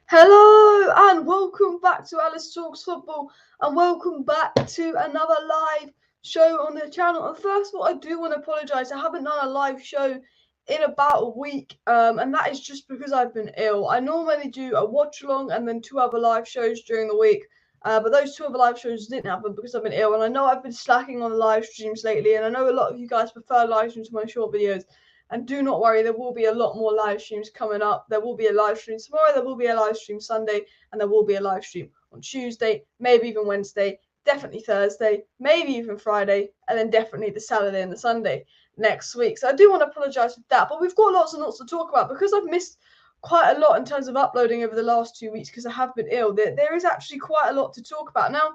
Hello and welcome back to Alice Talks Football and welcome back to another live show on the channel. And first of all, I do want to apologise. I haven't done a live show in about a week and that is just because I've been ill. I normally do a watch along and then 2 other live shows during the week. But those 2 other live shows didn't happen because I've been ill. And I know I've been slacking on the live streams lately. And I know a lot of you guys prefer live streams to my short videos. And do not worry, there will be a lot more live streams coming up. There will be a live stream tomorrow, there will be a live stream Sunday, and there will be a live stream on Tuesday, maybe even Wednesday, definitely Thursday, maybe even Friday, and then definitely the Saturday and the Sunday next week. So I do want to apologise for that, but we've got lots and lots to talk about because I've missed quite a lot in terms of uploading over the last 2 weeks because I have been ill. There is actually quite a lot to talk about. Now,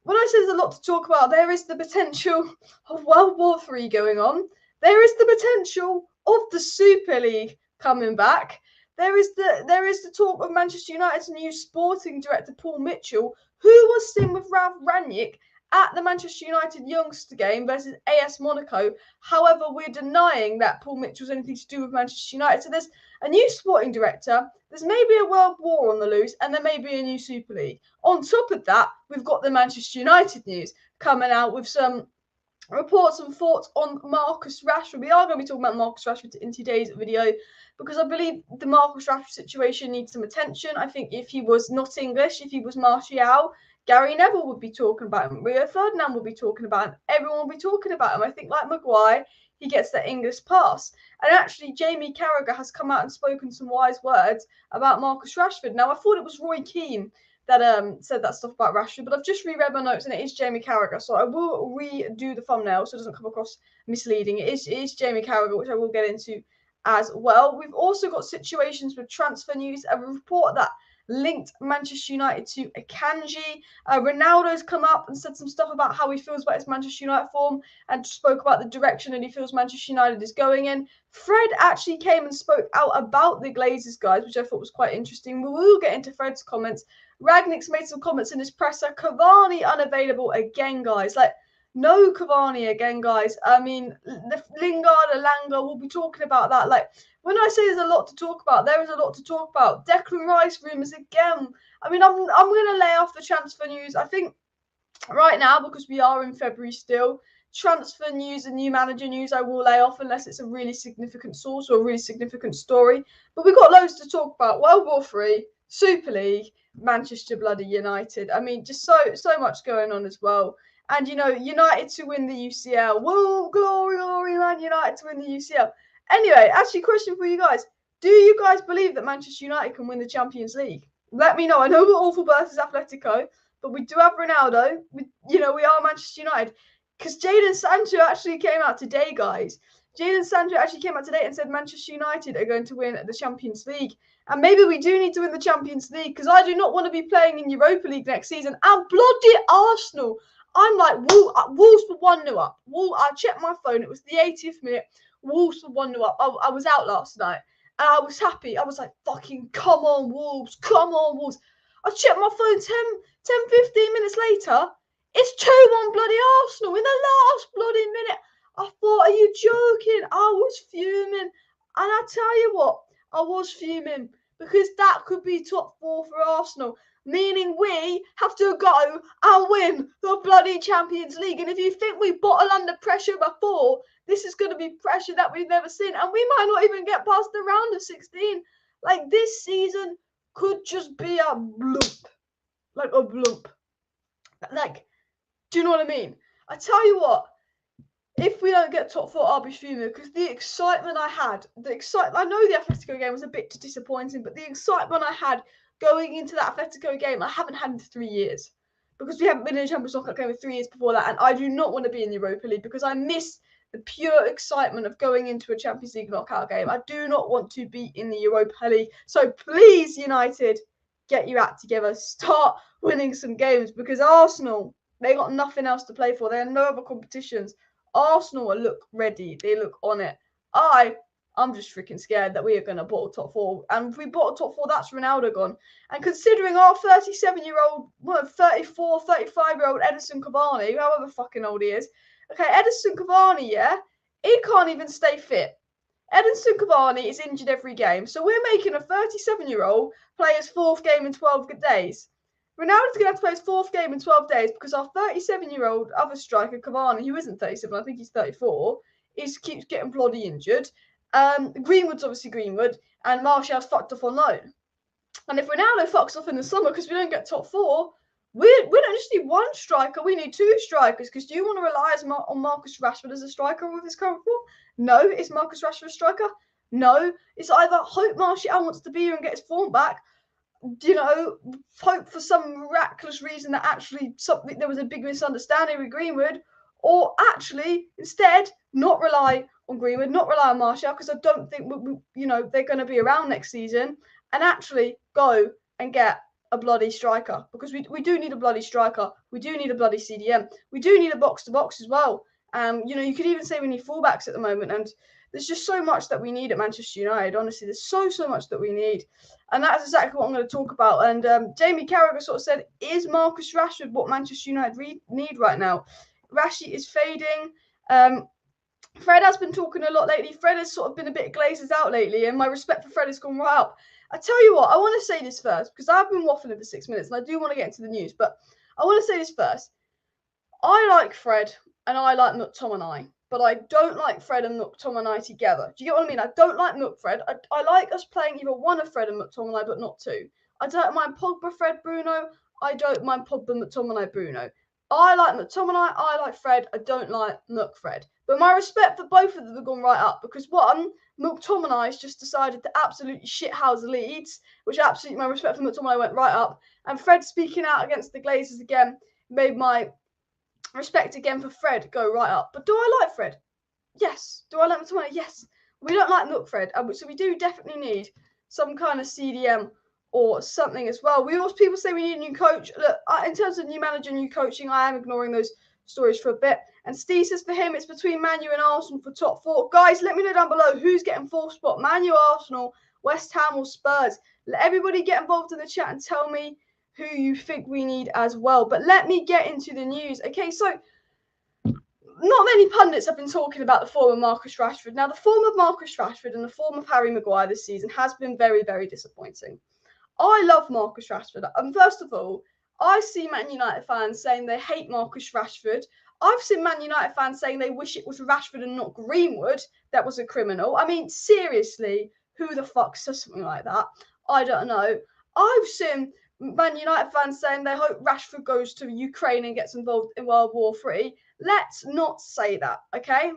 when I say there's a lot to talk about, there is the potential of World War III going on. There is the potential of the Super League coming back. There is the talk of Manchester United's new sporting director Paul Mitchell, who was seen with Ralf Rangnick at the Manchester United youngster game versus AS Monaco. However, we're denying that Paul Mitchell's anything to do with Manchester United. So there's a new sporting director, there's maybe a world war on the loose, and there may be a new Super League. On top of that, we've got the Manchester United news coming out with some reports and thoughts on Marcus Rashford. We are going to be talking about Marcus Rashford in today's video because I believe the Marcus Rashford situation needs some attention. I think if he was not English, if he was Martial, Gary Neville would be talking about him. Rio Ferdinand would be talking about him. Everyone would be talking about him. I think like Maguire, he gets that English pass. And actually, Jamie Carragher has come out and spoken some wise words about Marcus Rashford. Now, I thought it was Roy Keane that said that stuff about Rashford, but I've just reread my notes and it is Jamie Carragher, so I will redo the thumbnail so it doesn't come across misleading. It is Jamie Carragher, which I will get into as well. We've also got situations with transfer news, a report that linked Manchester United to Akanji. Ronaldo's come up and said some stuff about how he feels about his Manchester United form and spoke about the direction that he feels Manchester United is going in. Fred actually came and spoke out about the Glazers, guys, which I thought was quite interesting. We will get into Fred's comments. Rangnick's made some comments in his presser. Cavani unavailable again, guys. Like, no Cavani again, guys. I mean, the Lingard, Elanga, we'll be talking about that. Like, when I say there's a lot to talk about, there is a lot to talk about. Declan Rice rumours again. I mean, I'm going to lay off the transfer news. I think right now, because we are in February still, transfer news and new manager news I will lay off unless it's a really significant source or a really significant story. But we've got loads to talk about. World War III, Super League, Manchester bloody United. I mean, just so much going on as well. And, you know, United to win the UCL. Whoa, glory, glory, man, United to win the UCL. Anyway, actually, question for you guys. Do you guys believe that Manchester United can win the Champions League? Let me know. I know we're awful versus Atletico, but we do have Ronaldo. We are Manchester United. Because Jadon Sancho actually came out today, guys. Jadon Sancho actually came out today and said Manchester United are going to win the Champions League. And maybe we do need to win the Champions League because I do not want to be playing in Europa League next season. And bloody Arsenal. I'm like, Wolves were 1-0 up. I checked my phone. It was the 80th minute. Wolves were 1-0 up. I was out last night. And I was happy. I was like, fucking come on, Wolves. Come on, Wolves. I checked my phone 10-15 minutes later. It's 2-1 bloody Arsenal in the last bloody minute. I thought, are you joking? I was fuming. And I tell you what, I was fuming because that could be top 4 for Arsenal, meaning we have to go and win the bloody Champions League. And if you think we bottle under pressure before, this is going to be pressure that we've never seen. And we might not even get past the round of 16. Like, this season could just be a bloop. Like a bloop. Like, do you know what I mean? I tell you what, if we don't get top 4, I'll be fuming because the excitement I had, I know the Atletico game was a bit disappointing, but the excitement I had going into that Atletico game, I haven't had in 3 years because we haven't been in a Champions League game for 3 years before that, and I do not want to be in the Europa League because I miss the pure excitement of going into a Champions League knockout game. I do not want to be in the Europa League. So please, United, get your act together. Start winning some games because Arsenal, they got nothing else to play for. They have no other competitions. Arsenal look ready. They look on it. I'm just freaking scared that we are going to bottle top 4. And if we bottle top 4, that's Ronaldo gone. And considering our 37-year-old, 34, 35-year-old Edison Cavani, however fucking old he is. Okay, Edison Cavani, yeah, he can't even stay fit. Edinson Cavani is injured every game. So we're making a 37-year-old play his 4th game in 12 days. Ronaldo's going to have to play his 4th game in 12 days because our 37-year-old other striker, Cavani, who isn't 37, I think he's 34, keeps getting bloody injured. Greenwood's obviously Greenwood, and Martial's fucked off on loan. And if Ronaldo fucks off in the summer because we don't get top 4, we don't just need 1 striker, we need 2 strikers. Because do you want to rely on Marcus Rashford as a striker with his current form? No. Is Marcus Rashford a striker? No. It's either hope Martial wants to be here and get his form back, hope for some miraculous reason that actually there was a big misunderstanding with Greenwood, or actually instead not rely on Greenwood, not rely on Martial, because I don't think they're going to be around next season, and actually go and get a bloody striker, because we do need a bloody striker. We do need a bloody CDM. We do need a box-to-box as well. You could even say we need fullbacks at the moment, and there's just so much that we need at Manchester United. Honestly, there's so much that we need, and that's exactly what I'm going to talk about. And Jamie Carragher sort of said, "Is Marcus Rashford what Manchester United need right now?" Rashi is fading. Fred has been talking a lot lately. Fred has sort of been a bit glazes out lately, and my respect for Fred has gone right up. I tell you what, I want to say this first, because I've been waffling for 6 minutes, and I do want to get into the news, but I want to say this first. I like Fred, and I like McTominay, but I don't like Fred and McTominay together. Do you get what I mean? I don't like McFred. I like us playing either one of Fred and McTominay, but not 2. I don't mind Pogba, Fred, Bruno. I don't mind Pogba, McTominay, Bruno. I like McTominay, I like Fred, I don't like McFred. But my respect for both of them have gone right up, because one, McTominay's just decided to absolutely shithouse Leeds, which absolutely, my respect for McTominay went right up. And Fred speaking out against the Glazers again made my respect again for Fred go right up. But do I like Fred? Yes. Do I like McTominay? Yes. We don't like McFred, so we do definitely need some kind of CDM or something as well. People say we need a new coach. Look, in terms of new manager, new coaching, I am ignoring those stories for a bit. And Steve says for him, it's between Man U and Arsenal for top 4. Guys, let me know down below who's getting 4th spot. Man U, Arsenal, West Ham or Spurs. Let everybody get involved in the chat and tell me who you think we need as well. But let me get into the news. Okay, so not many pundits have been talking about the form of Marcus Rashford. Now, the form of Marcus Rashford and the form of Harry Maguire this season has been very, very disappointing. I love Marcus Rashford. And first of all, I see Man United fans saying they hate Marcus Rashford. I've seen Man United fans saying they wish it was Rashford and not Greenwood that was a criminal. I mean, seriously, who the fuck says something like that? I don't know. I've seen Man United fans saying they hope Rashford goes to Ukraine and gets involved in World War III. Let's not say that, okay?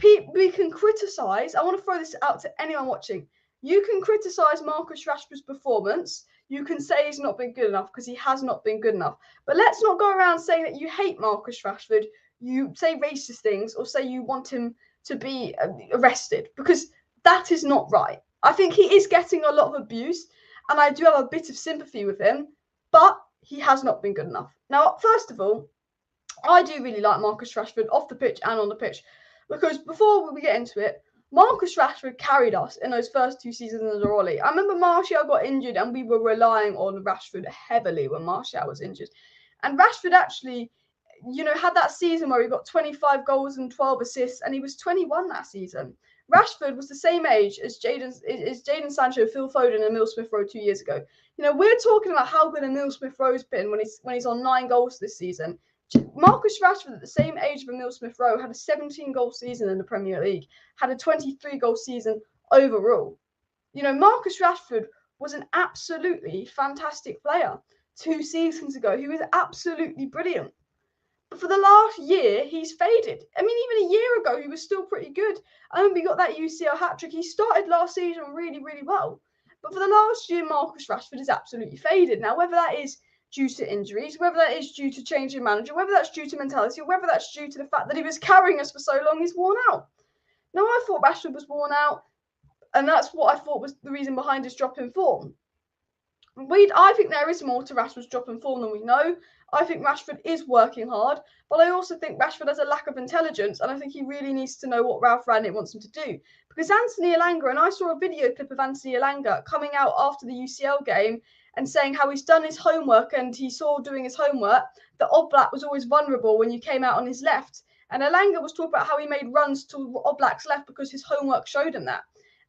We can criticise. I want to throw this out to anyone watching. You can criticise Marcus Rashford's performance. You can say he's not been good enough, because he has not been good enough. But let's not go around saying that you hate Marcus Rashford, you say racist things, or say you want him to be arrested, because that is not right. I think he is getting a lot of abuse, and I do have a bit of sympathy with him, but he has not been good enough. Now, first of all, I do really like Marcus Rashford off the pitch and on the pitch, because before we get into it, Marcus Rashford carried us in those first 2 seasons as a Rolly. I remember Martial got injured and we were relying on Rashford heavily when Martial was injured. And Rashford actually, had that season where he got 25 goals and 12 assists, and he was 21 that season. Rashford was the same age as Jadon Sancho, Phil Foden and Emile Smith-Rowe 2 years ago. We're talking about how good Emile Smith-Rowe's been when he's on 9 goals this season. Marcus Rashford, at the same age of Emile Smith-Rowe, had a 17-goal season in the Premier League, had a 23-goal season overall. Marcus Rashford was an absolutely fantastic player 2 seasons ago. He was absolutely brilliant. But for the last year, he's faded. I mean, even a year ago, he was still pretty good. I remember he got that UCL hat-trick. He started last season really, really well. But for the last year, Marcus Rashford is absolutely faded. Now, whether that is due to injuries, whether that is due to changing manager, whether that's due to mentality, or whether that's due to the fact that he was carrying us for so long, he's worn out. Now, I thought Rashford was worn out, and that's what I thought was the reason behind his drop in form. I think there is more to Rashford's drop in form than we know. I think Rashford is working hard, but I also think Rashford has a lack of intelligence, and I think he really needs to know what Ralf Rangnick wants him to do. Because Anthony Elanga, and I saw a video clip of Anthony Elanga coming out after the UCL game and saying how he's done his homework, and he saw doing his homework that Oblak was always vulnerable when you came out on his left. And Elanga was talking about how he made runs to Oblak's left because his homework showed him that.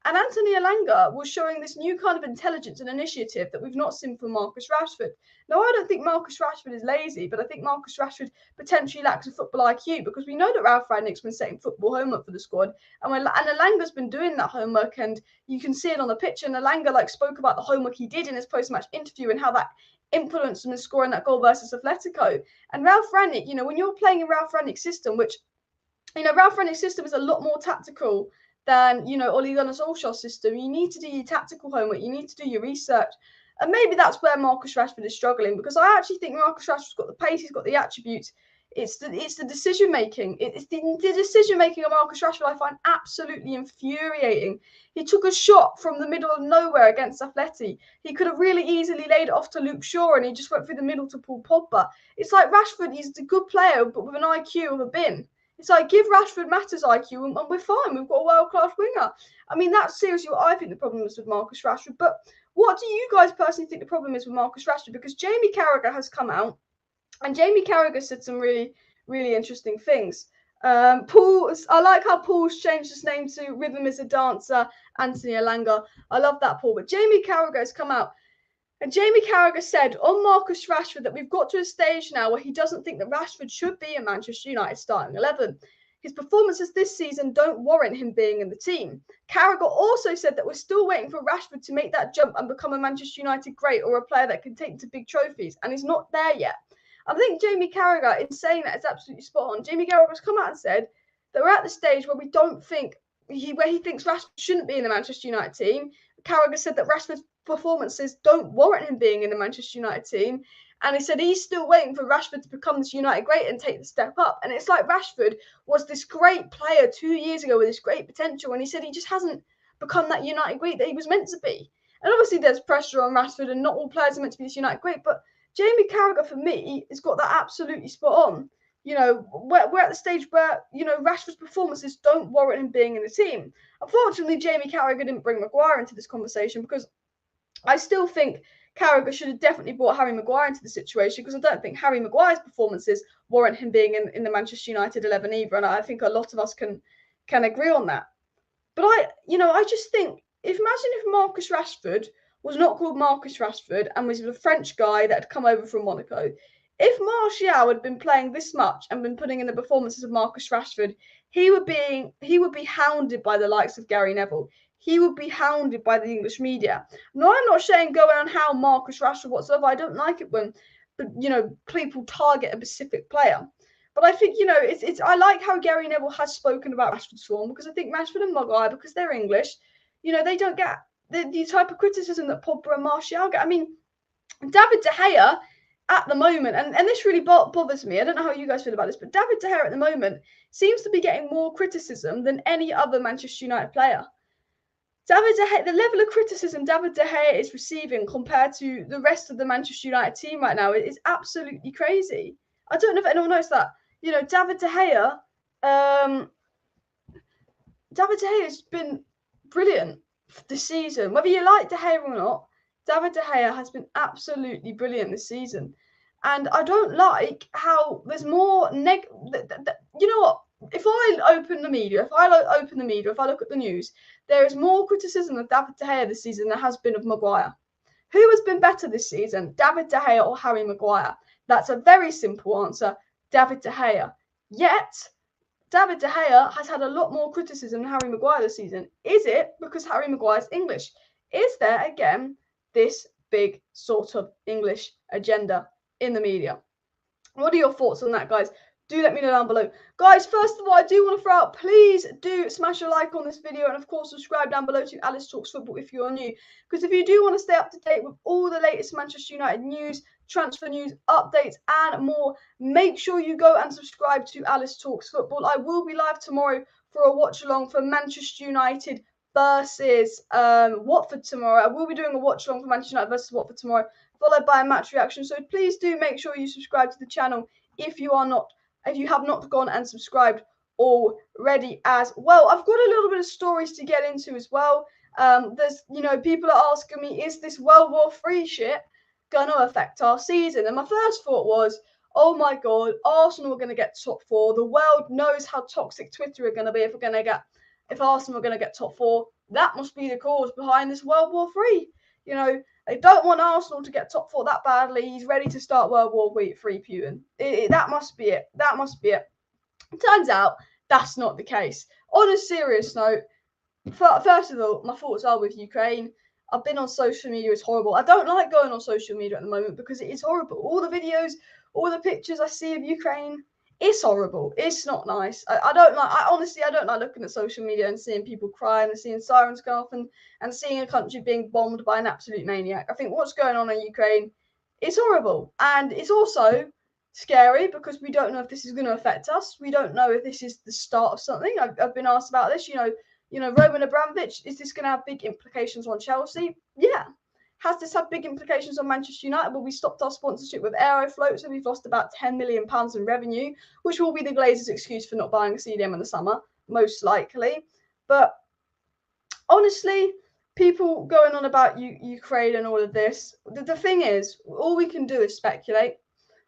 And Anthony Elanga was showing this new kind of intelligence and initiative that we've not seen from Marcus Rashford. Now, I don't think Marcus Rashford is lazy, but I think Marcus Rashford potentially lacks a football IQ, because we know that Ralf Rangnick's been setting football homework for the squad, and Elanga's been doing that homework, and you can see it on the pitch. And Elanga spoke about the homework he did in his post-match interview and how that influenced him in scoring that goal versus Atletico. And Ralf Rangnick, when you're playing in Ralf Rangnick's system, which Ralf Rangnick's system is a lot more tactical than, Ole Gunnar Solskjaer's system. You need to do your tactical homework. You need to do your research. And maybe that's where Marcus Rashford is struggling, because I actually think Marcus Rashford's got the pace, he's got the attributes. It's the decision making. It's the decision making of Marcus Rashford I find absolutely infuriating. He took a shot from the middle of nowhere against Atleti. He could have really easily laid it off to Luke Shaw, and he just went through the middle to Paul Pogba. It's like Rashford, he's a good player, but with an IQ of a bin. It's like, give Rashford Matters IQ and we're fine. We've got a world-class winger. I mean, that's seriously what I think the problem is with Marcus Rashford. But what do you guys personally think the problem is with Marcus Rashford? Because Jamie Carragher has come out, and Jamie Carragher said some really, really interesting things. I like how Paul's changed his name to Rhythm is a Dancer, Anthony Elanga. I love that, Paul. But Jamie Carragher has come out, and Jamie Carragher said on Marcus Rashford that we've got to a stage now where he doesn't think that Rashford should be in Manchester United starting 11. His performances this season don't warrant him being in the team. Carragher also said that we're still waiting for Rashford to make that jump and become a Manchester United great, or a player that can take to big trophies, and he's not there yet. I think Jamie Carragher, in saying that, is absolutely spot on. Jamie Carragher has come out and said that we're at the stage where he thinks Rashford shouldn't be in the Manchester United team. Carragher said that Rashford's performances don't warrant him being in the Manchester United team. And he said he's still waiting for Rashford to become this United great and take the step up. And it's like Rashford was this great player 2 years ago with this great potential. And he said he just hasn't become that United great that he was meant to be. And obviously there's pressure on Rashford, and not all players are meant to be this United great. But Jamie Carragher, for me, has got that absolutely spot on. We're at the stage where, Rashford's performances don't warrant him being in the team. Unfortunately, Jamie Carragher didn't bring Maguire into this conversation, because I still think Carragher should have definitely brought Harry Maguire into the situation, because I don't think Harry Maguire's performances warrant him being in the Manchester United 11 either, and I think a lot of us can agree on that. But I just think, imagine if Marcus Rashford was not called Marcus Rashford and was a French guy that had come over from Monaco. If Martial had been playing this much and been putting in the performances of Marcus Rashford, he would be hounded by the likes of Gary Neville. He would be hounded by the English media. No, I'm not saying go on how Marcus Rashford whatsoever. I don't like it when, people target a specific player. But I think, I like how Gary Neville has spoken about Rashford's form, because I think Rashford and Maguire, because they're English, they don't get the type of criticism that Pogba and Martial get. I mean, David De Gea at the moment, and this really bothers me. I don't know how you guys feel about this, but David De Gea at the moment seems to be getting more criticism than any other Manchester United player. David De Gea, the level of criticism David De Gea is receiving compared to the rest of the Manchester United team right now is absolutely crazy. I don't know if anyone knows that. David De Gea has been brilliant this season. Whether you like De Gea or not, David De Gea has been absolutely brilliant this season. And I don't like how there's more you know what? If I open the media, if I look at the news, there is more criticism of David De Gea this season than there has been of Maguire. Who has been better this season, David De Gea or Harry Maguire? That's a very simple answer, David De Gea. Yet, David De Gea has had a lot more criticism than Harry Maguire this season. Is it because Harry Maguire's English? Is there, again, this big sort of English agenda in the media? What are your thoughts on that, guys? Do let me know down below. Guys, first of all, I do want to throw out, please do smash a like on this video, and of course subscribe down below to Alice Talks Football if you're new. Because if you do want to stay up to date with all the latest Manchester United news, transfer news, updates and more, make sure you go and subscribe to Alice Talks Football. I will be live tomorrow for a watch along for Manchester United versus Watford tomorrow. I will be doing a watch along for Manchester United versus Watford tomorrow, followed by a match reaction. So please do make sure you subscribe to the channel if you have not gone and subscribed already as well. I've got a little bit of stories to get into as well. There's, people are asking me, is this World War III shit going to affect our season? And my first thought was, oh my God, Arsenal are going to get top 4. The world knows how toxic Twitter are going to be if Arsenal are going to get top 4. that must be the cause behind this World War III. You know, they don't want Arsenal to get top 4 that badly. He's ready to start World War III, Putin. That must be it. That must be it. Turns out that's not the case. On a serious note, first of all, my thoughts are with Ukraine. I've been on social media, it's horrible. I don't like going on social media at the moment because it is horrible. All the videos, all the pictures I see of Ukraine, it's horrible. It's not nice. I don't like, honestly, I don't like looking at social media and seeing people crying and seeing sirens go off and seeing a country being bombed by an absolute maniac. I think what's going on in Ukraine is horrible. And it's also scary because we don't know if this is going to affect us. We don't know if this is the start of something. I've been asked about this, Roman Abramovich, is this going to have big implications on Chelsea? Yeah. Has this had big implications on Manchester United? Well, we stopped our sponsorship with AEROFLOAT, so we've lost about £10 million in revenue, which will be the Glazers' excuse for not buying a CDM in the summer, most likely. But honestly, people going on about Ukraine and all of this, the thing is, all we can do is speculate.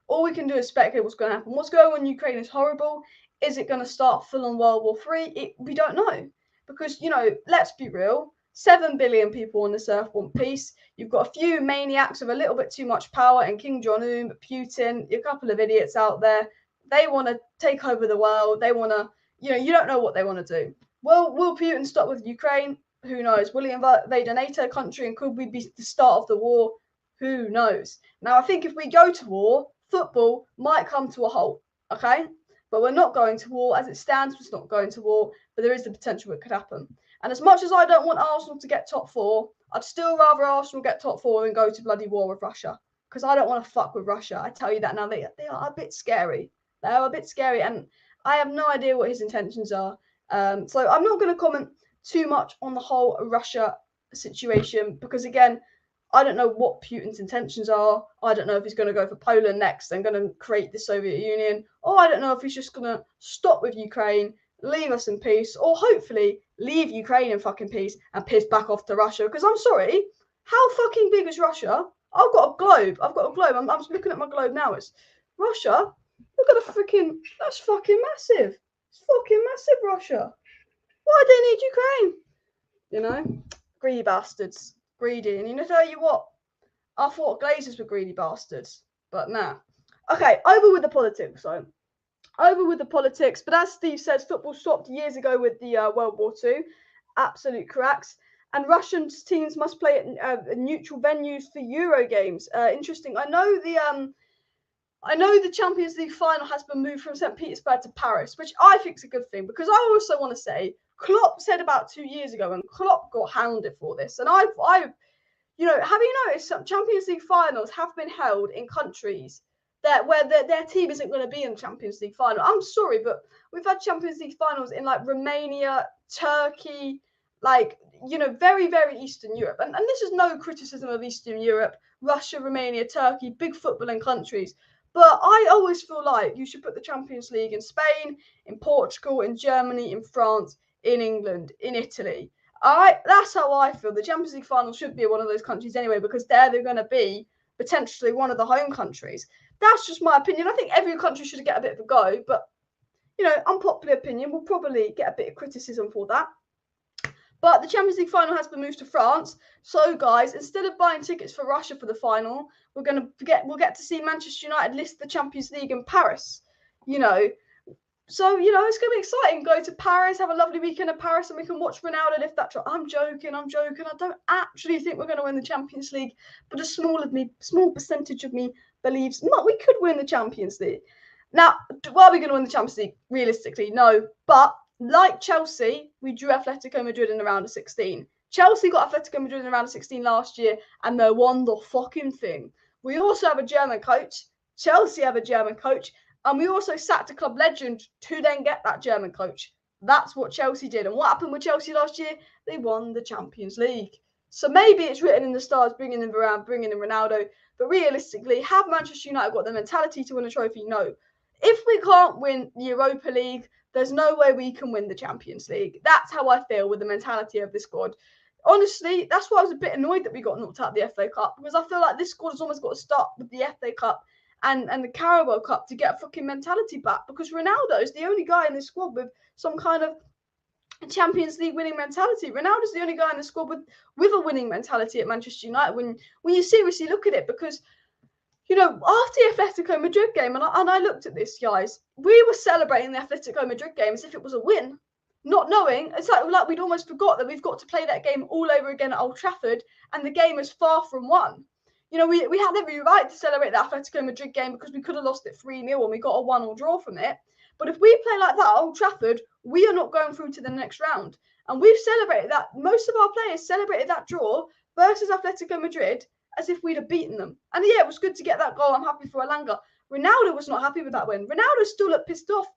All we can do is speculate what's going to happen. What's going on in Ukraine is horrible. Is it going to start full-on World War III? We don't know. Because, let's be real, 7 billion people on this earth want peace. You've got a few maniacs with a little bit too much power, and King Jong-un, Putin, a couple of idiots out there. They want to take over the world. They want to, you don't know what they want to do. Well, will Putin stop with Ukraine? Who knows? Will he invade a NATO country, and could we be the start of the war? Who knows? Now, I think if we go to war, football might come to a halt, okay? But we're not going to war. As it stands, we're not going to war, but there is the potential it could happen. And as much as I don't want Arsenal to get top 4, I'd still rather Arsenal get top 4 than go to bloody war with Russia. Because I don't want to fuck with Russia. I tell you that now. They are a bit scary. They are a bit scary, and I have no idea what his intentions are. So I'm not going to comment too much on the whole Russia situation because, again, I don't know what Putin's intentions are. I don't know if he's going to go for Poland next and going to create the Soviet Union. Or I don't know if he's just going to stop with Ukraine, leave us in peace, or hopefully leave Ukraine in fucking peace and piss back off to Russia. Because I'm sorry, how fucking big is Russia? I've got a globe. I'm just looking at my globe now. It's Russia. Look at the freaking, that's fucking massive. It's fucking massive, Russia. Why do they need Ukraine? Greedy bastards. Greedy. And tell you what, I thought Glazers were greedy bastards, but nah. Okay, over with the politics. But as Steve says, football stopped years ago with the World War II. Absolute cracks. And Russian teams must play at neutral venues for Euro games. Interesting. I know the Champions League final has been moved from St. Petersburg to Paris, which I think is a good thing because I also want to say Klopp said about 2 years ago, and Klopp got hounded for this. And have you noticed some Champions League finals have been held in countries where their team isn't going to be in the Champions League final? I'm sorry, but we've had Champions League finals in like Romania, Turkey, very, very Eastern Europe. And this is no criticism of Eastern Europe, Russia, Romania, Turkey, big footballing countries. But I always feel like you should put the Champions League in Spain, in Portugal, in Germany, in France, in England, in Italy. All right, that's how I feel. The Champions League final should be one of those countries anyway, because they're going to be potentially one of the home countries. That's just my opinion. I think every country should get a bit of a go, but, unpopular opinion, we'll probably get a bit of criticism for that. But the Champions League final has been moved to France. So, guys, instead of buying tickets for Russia for the final, we'll get to see Manchester United list the Champions League in Paris. So, it's going to be exciting. Go to Paris, have a lovely weekend in Paris, and we can watch Ronaldo lift that trophy. I'm joking. I don't actually think we're going to win the Champions League, but a small percentage of me believes we could win the Champions League. Now, are we going to win the Champions League? Realistically, no. But like Chelsea, we drew Atletico Madrid in the round of 16. Chelsea got Atletico Madrid in the round of 16 last year, and they won the fucking thing. We also have a German coach. Chelsea have a German coach. And we also sacked a club legend to then get that German coach. That's what Chelsea did. And what happened with Chelsea last year? They won the Champions League. So maybe it's written in the stars, bringing in Varane, bringing in Ronaldo. But realistically, have Manchester United got the mentality to win a trophy? No. If we can't win the Europa League, there's no way we can win the Champions League. That's how I feel with the mentality of this squad. Honestly, that's why I was a bit annoyed that we got knocked out of the FA Cup, because I feel like this squad has almost got to start with the FA Cup and the Carabao Cup to get a fucking mentality back, because Ronaldo is the only guy in this squad with some kind of, Champions League winning mentality. Ronaldo's the only guy in the squad with a winning mentality at Manchester United when you seriously look at it, because you know, after the Atletico Madrid game, and I looked at this, guys, we were celebrating the Atletico Madrid game as if it was a win, not knowing, it's like we'd almost forgot that we've got to play that game all over again at Old Trafford, and the game is far from won. You know, we had every right to celebrate the Atletico Madrid game because we could have lost it 3-0 and we got a 1-1 draw from it. But if we play like that at Old Trafford, we are not going through to the next round. And we've celebrated that. Most of our players celebrated that draw versus Atletico Madrid as if we'd have beaten them. And yeah, it was good to get that goal. I'm happy for Elanga. Ronaldo was not happy with that win. Ronaldo still looked pissed off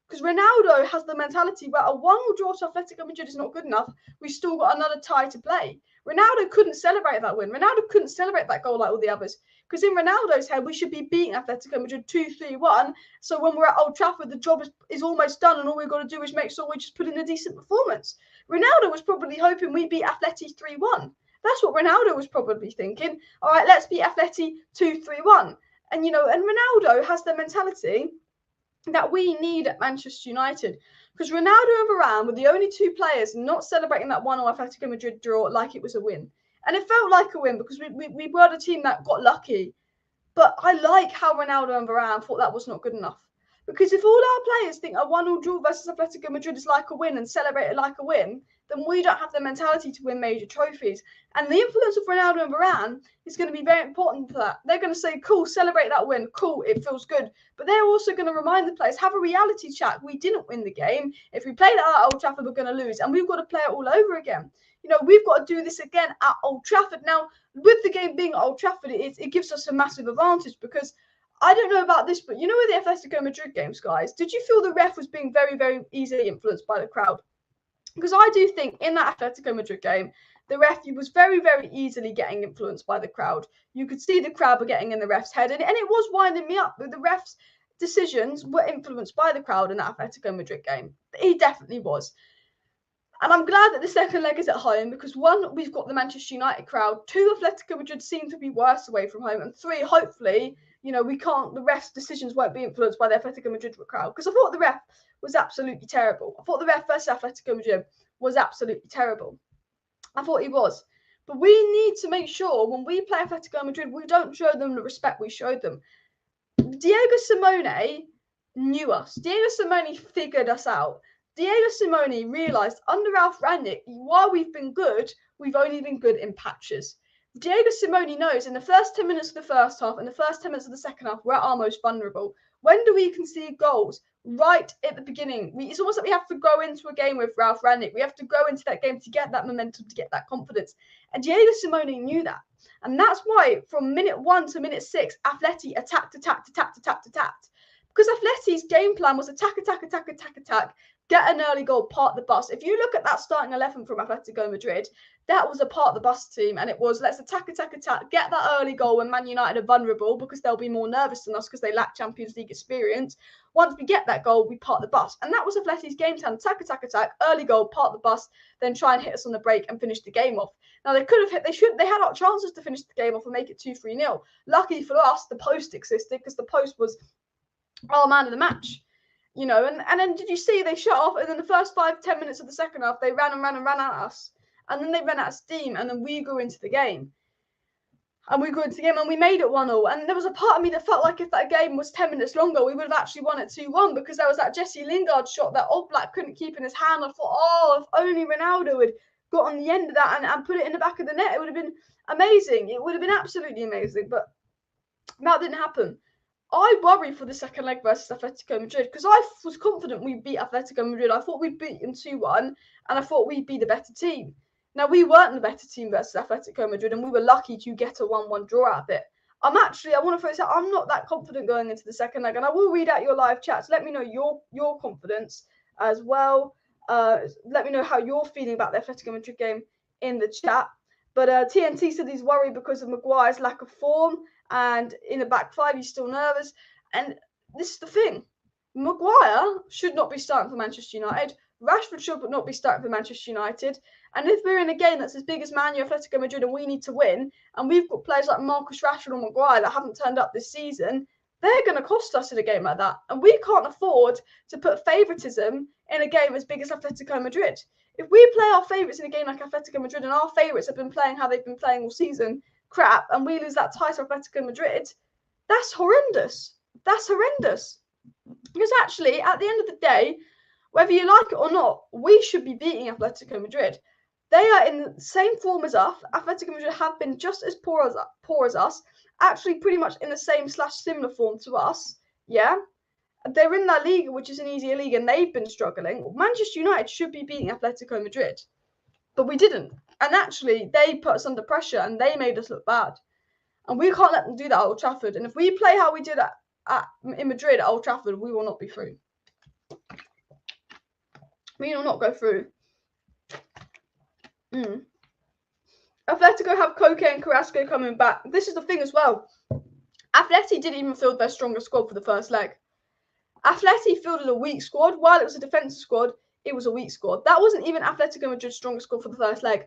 because Ronaldo has the mentality where a 1-1 draw to Atletico Madrid is not good enough. We've still got another tie to play. Ronaldo couldn't celebrate that win. Ronaldo couldn't celebrate that goal like all the others, because in Ronaldo's head, we should be beating Atletico Madrid 2-3-1. So when we're at Old Trafford, the job is almost done, and all we've got to do is make sure we just put in a decent performance. Ronaldo was probably hoping we beat Atleti 3-1. That's what Ronaldo was probably thinking. All right, let's beat Atleti 2-3-1. And, you know, and Ronaldo has the mentality that we need at Manchester United, because Ronaldo and Varane were the only two players not celebrating that 1-0 Atletico Madrid draw like it was a win. And it felt like a win because we were the team that got lucky. But I like how Ronaldo and Varane thought that was not good enough. Because if all our players think a 1-0 draw versus Atletico Madrid is like a win and celebrate it like a win, then we don't have the mentality to win major trophies. And the influence of Ronaldo and Varane is going to be very important for that. They're going to say, cool, celebrate that win. Cool, it feels good. But they're also going to remind the players, have a reality check. We didn't win the game. If we played it at Old Trafford, we're going to lose. And we've got to play it all over again. You know, we've got to do this again at Old Trafford. Now, with the game being at Old Trafford, it gives us a massive advantage, because I don't know about this, but you know, with the Atletico Madrid games, guys, did you feel the ref was being very, very easily influenced by the crowd? Because I do think in that Atletico Madrid game, the ref was very, very easily getting influenced by the crowd. You could see the crowd were getting in the ref's head, and it was winding me up. The ref's decisions were influenced by the crowd in that Atletico Madrid game. He definitely was. And I'm glad that the second leg is at home, because one, we've got the Manchester United crowd. Two, Atletico Madrid seem to be worse away from home. And three, hopefully, you know, the ref's decisions won't be influenced by the Atletico Madrid crowd. Because I thought the ref was absolutely terrible. I thought the ref versus Atletico Madrid was absolutely terrible. I thought he was. But we need to make sure when we play Atletico Madrid, we don't show them the respect we showed them. Diego Simeone knew us. Diego Simeone figured us out. Diego Simeone realised under Ralf Rangnick, while we've been good, we've only been good in patches. Diego Simeone knows in the first 10 minutes of the first half and the first 10 minutes of the second half, we're at our most vulnerable. When do we concede goals? Right at the beginning. It's almost like we have to go into a game with Ralf Rangnick. We have to go into that game to get that momentum, to get that confidence. And Diego Simeone knew that. And that's why from minute 1 to minute 6, Atleti attacked. Because Atleti's game plan was attack, get an early goal, park the bus. If you look at that starting 11 from Atletico Madrid, that was a park the bus team, and it was let's attack, get that early goal when Man United are vulnerable, because they'll be more nervous than us because they lack Champions League experience. Once we get that goal, we park the bus. And that was Atleti's game plan, attack, early goal, park the bus, then try and hit us on the break and finish the game off. Now they had chances to finish the game off and make it 2-3-0. Lucky for us, the post existed, because the post was our man of the match. You know, and then did you see they shut off, and then the first 5-10 minutes of the second half, they ran at us. And then they ran out of steam, and then we grew into the game. And we made it 1-0. And there was a part of me that felt like if that game was 10 minutes longer, we would have actually won it 2-1, because there was that Jesse Lingard shot that Oblak couldn't keep in his hand. I thought, if only Ronaldo had got on the end of that and put it in the back of the net, it would have been amazing. It would have been absolutely amazing. But that didn't happen. I worry for the second leg versus Atletico Madrid, because I was confident we'd beat Atletico Madrid. I thought we'd beat them 2-1, and I thought we'd be the better team. Now, we weren't the better team versus Atletico Madrid, and we were lucky to get a 1-1 draw out of it. I want to throw this out, I'm not that confident going into the second leg, and I will read out your live chats. Let me know your confidence as well. Let me know how you're feeling about the Atletico Madrid game in the chat. But TNT said he's worried because of Maguire's lack of form, and in the back five, he's still nervous. And this is the thing. Maguire should not be starting for Manchester United. Rashford should not be starting for Manchester United. And if we're in a game that's as big as Man U, Atletico Madrid, and we need to win, and we've got players like Marcus Rashford and Maguire that haven't turned up this season, they're going to cost us in a game like that. And we can't afford to put favouritism in a game as big as Atletico Madrid. If we play our favourites in a game like Atletico Madrid and our favourites have been playing how they've been playing all season, crap, and we lose that tie to Atletico Madrid, that's horrendous. That's horrendous. Because actually, at the end of the day, whether you like it or not, we should be beating Atletico Madrid. They are in the same form as us. Atletico Madrid have been just as poor as us, actually pretty much in the same / similar form to us. Yeah, they're in La Liga, which is an easier league, and they've been struggling. Manchester United should be beating Atletico Madrid, but we didn't. And actually, they put us under pressure and they made us look bad. And we can't let them do that at Old Trafford. And if we play how we did in Madrid at Old Trafford, we will not be through. We will not go through. Atletico have Koke and Carrasco coming back. This is the thing as well. Atleti didn't even field their strongest squad for the first leg. Atleti fielded a weak squad. While it was a defensive squad, it was a weak squad. That wasn't even Atletico Madrid's strongest squad for the first leg.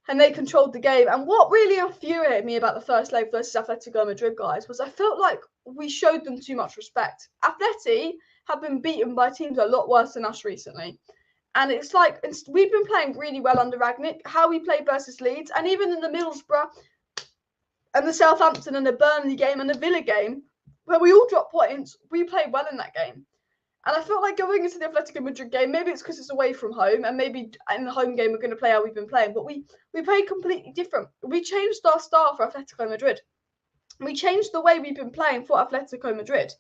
And they controlled the game. And what really infuriated me about the first leg versus Atletico Madrid, guys, was I felt like we showed them too much respect. Atleti have been beaten by teams a lot worse than us recently. And it's like, we've been playing really well under RANGNICK, how we played versus Leeds, and even in the Middlesbrough and the Southampton and the Burnley game and the Villa game, where we all dropped points, we played well in that game. And I felt like going into the Atletico Madrid game, maybe it's because it's away from home, and maybe in the home game we're going to play how we've been playing, but we played completely different. We changed our style for Atletico Madrid. We changed the way we've been playing for Atletico Madrid.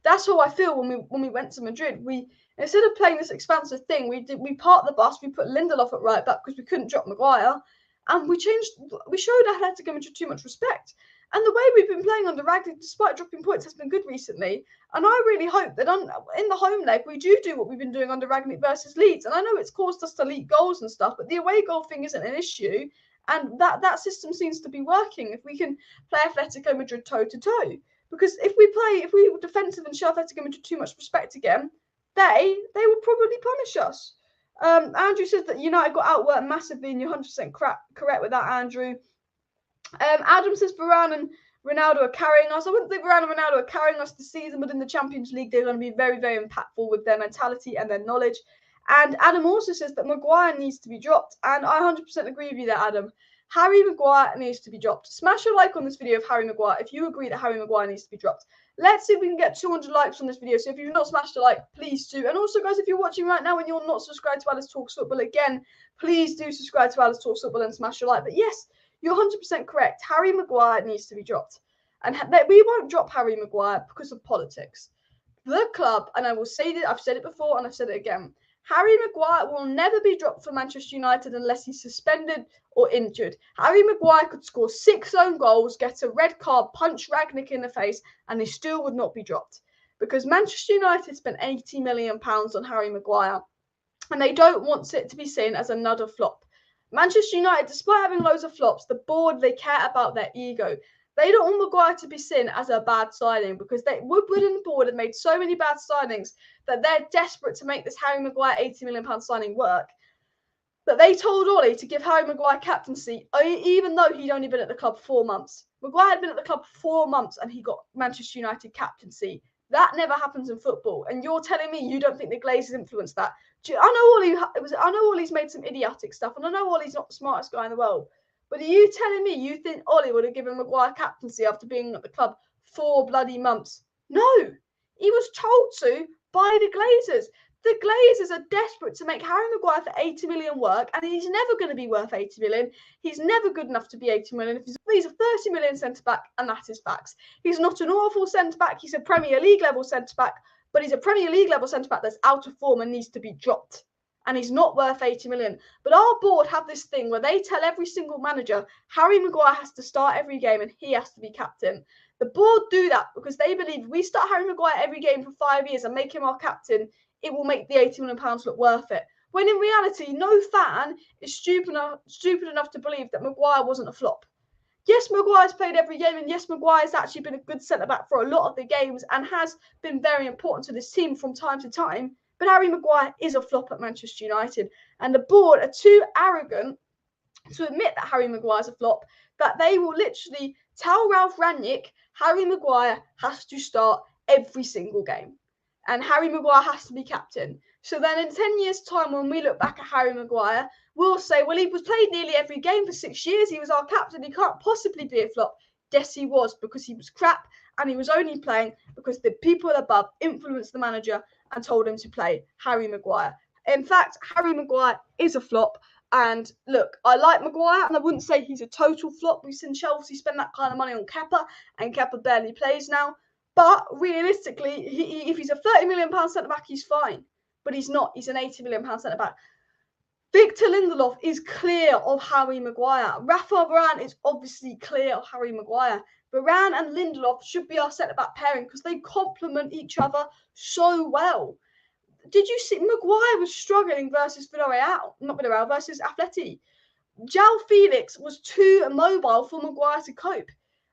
That's how I feel when we went to Madrid. We, instead of playing this expansive thing, we parked the bus, we put Lindelof at right back because we couldn't drop Maguire, and we showed Atletico Madrid too much respect. And the way we've been playing under RANGNICK, despite dropping points, has been good recently. And I really hope that in the home leg, we do what we've been doing under RANGNICK versus Leeds. And I know it's caused us to leak goals and stuff, but the away goal thing isn't an issue. And that system seems to be working if we can play Atletico Madrid toe-to-toe. Because if we were defensive and show Atletico Madrid too much respect again, they will probably punish us. Andrew says that United got outworked massively, and you're 100% correct with that, Andrew. Adam says Varane and Ronaldo are carrying us. I wouldn't think Varane and Ronaldo are carrying us this season, but in the Champions League, they're going to be very, very impactful with their mentality and their knowledge. And Adam also says that Maguire needs to be dropped. And I 100% agree with you there, Adam. Harry Maguire needs to be dropped. Smash a like on this video of Harry Maguire if you agree that Harry Maguire needs to be dropped. Let's see if we can get 200 likes on this video. So if you've not smashed a like, please do. And also, guys, if you're watching right now and you're not subscribed to Alice Talks Football, again, please do subscribe to Alice Talks Football and smash a like. But yes, you're 100% correct. Harry Maguire needs to be dropped. And we won't drop Harry Maguire because of politics. The club, and I will say that, I've said it before and I've said it again, Harry Maguire will never be dropped for Manchester United unless he's suspended or injured. Harry Maguire could score 6 own goals, get a red card, punch RANGNICK in the face, and he still would not be dropped. Because Manchester United spent £80 million on Harry Maguire, and they don't want it to be seen as another flop. Manchester United, despite having loads of flops, the board, they care about their ego. They don't want Maguire to be seen as a bad signing because Woodward and the board have made so many bad signings that they're desperate to make this Harry Maguire £80 million signing work. That they told Ollie to give Harry Maguire captaincy, even though he'd only been at the club 4 months. Maguire had been at the club 4 months and he got Manchester United captaincy. That never happens in football. And you're telling me you don't think the Glazers influenced that? I know Ollie's made some idiotic stuff, and I know Ollie's not the smartest guy in the world. But are you telling me you think Ollie would have given Maguire captaincy after being at the club 4 bloody months? No, he was told to by the Glazers. The Glazers are desperate to make Harry Maguire for 80 million work, and he's never going to be worth 80 million. He's never good enough to be 80 million. He's a 30 million centre-back, and that is facts. He's not an awful centre-back. He's a Premier League level centre-back, but he's a Premier League level centre-back that's out of form and needs to be dropped. And he's not worth 80 million. But our board have this thing where they tell every single manager Harry Maguire has to start every game and he has to be captain. The board do that because they believe if we start Harry Maguire every game for 5 years and make him our captain, it will make the £80 million look worth it. When in reality, no fan is stupid enough to believe that Maguire wasn't a flop. Yes, Maguire's played every game, and yes, Maguire's actually been a good centre-back for a lot of the games and has been very important to this team from time to time. But Harry Maguire is a flop at Manchester United. And the board are too arrogant to admit that Harry Maguire's a flop, that they will literally tell Ralf Rangnick Harry Maguire has to start every single game. and Harry Maguire has to be captain. So then in 10 years' time, when we look back at Harry Maguire, we'll say, well, he was played nearly every game for 6 years. He was our captain. He can't possibly be a flop. Yes, he was, because he was crap, and he was only playing because the people above influenced the manager and told him to play Harry Maguire. In fact, Harry Maguire is a flop. And look, I like Maguire, and I wouldn't say he's a total flop. We've seen Chelsea spend that kind of money on Kepa, and Kepa barely plays now. But realistically, if he's a £30 million centre-back, he's fine. But he's not. He's an £80 million centre-back. Victor Lindelof is clear of Harry Maguire. Rafael Varane is obviously clear of Harry Maguire. Varane and Lindelof should be our centre-back pairing because they complement each other so well. Did you see Maguire was struggling versus versus Atleti? João Felix was too immobile for Maguire to cope.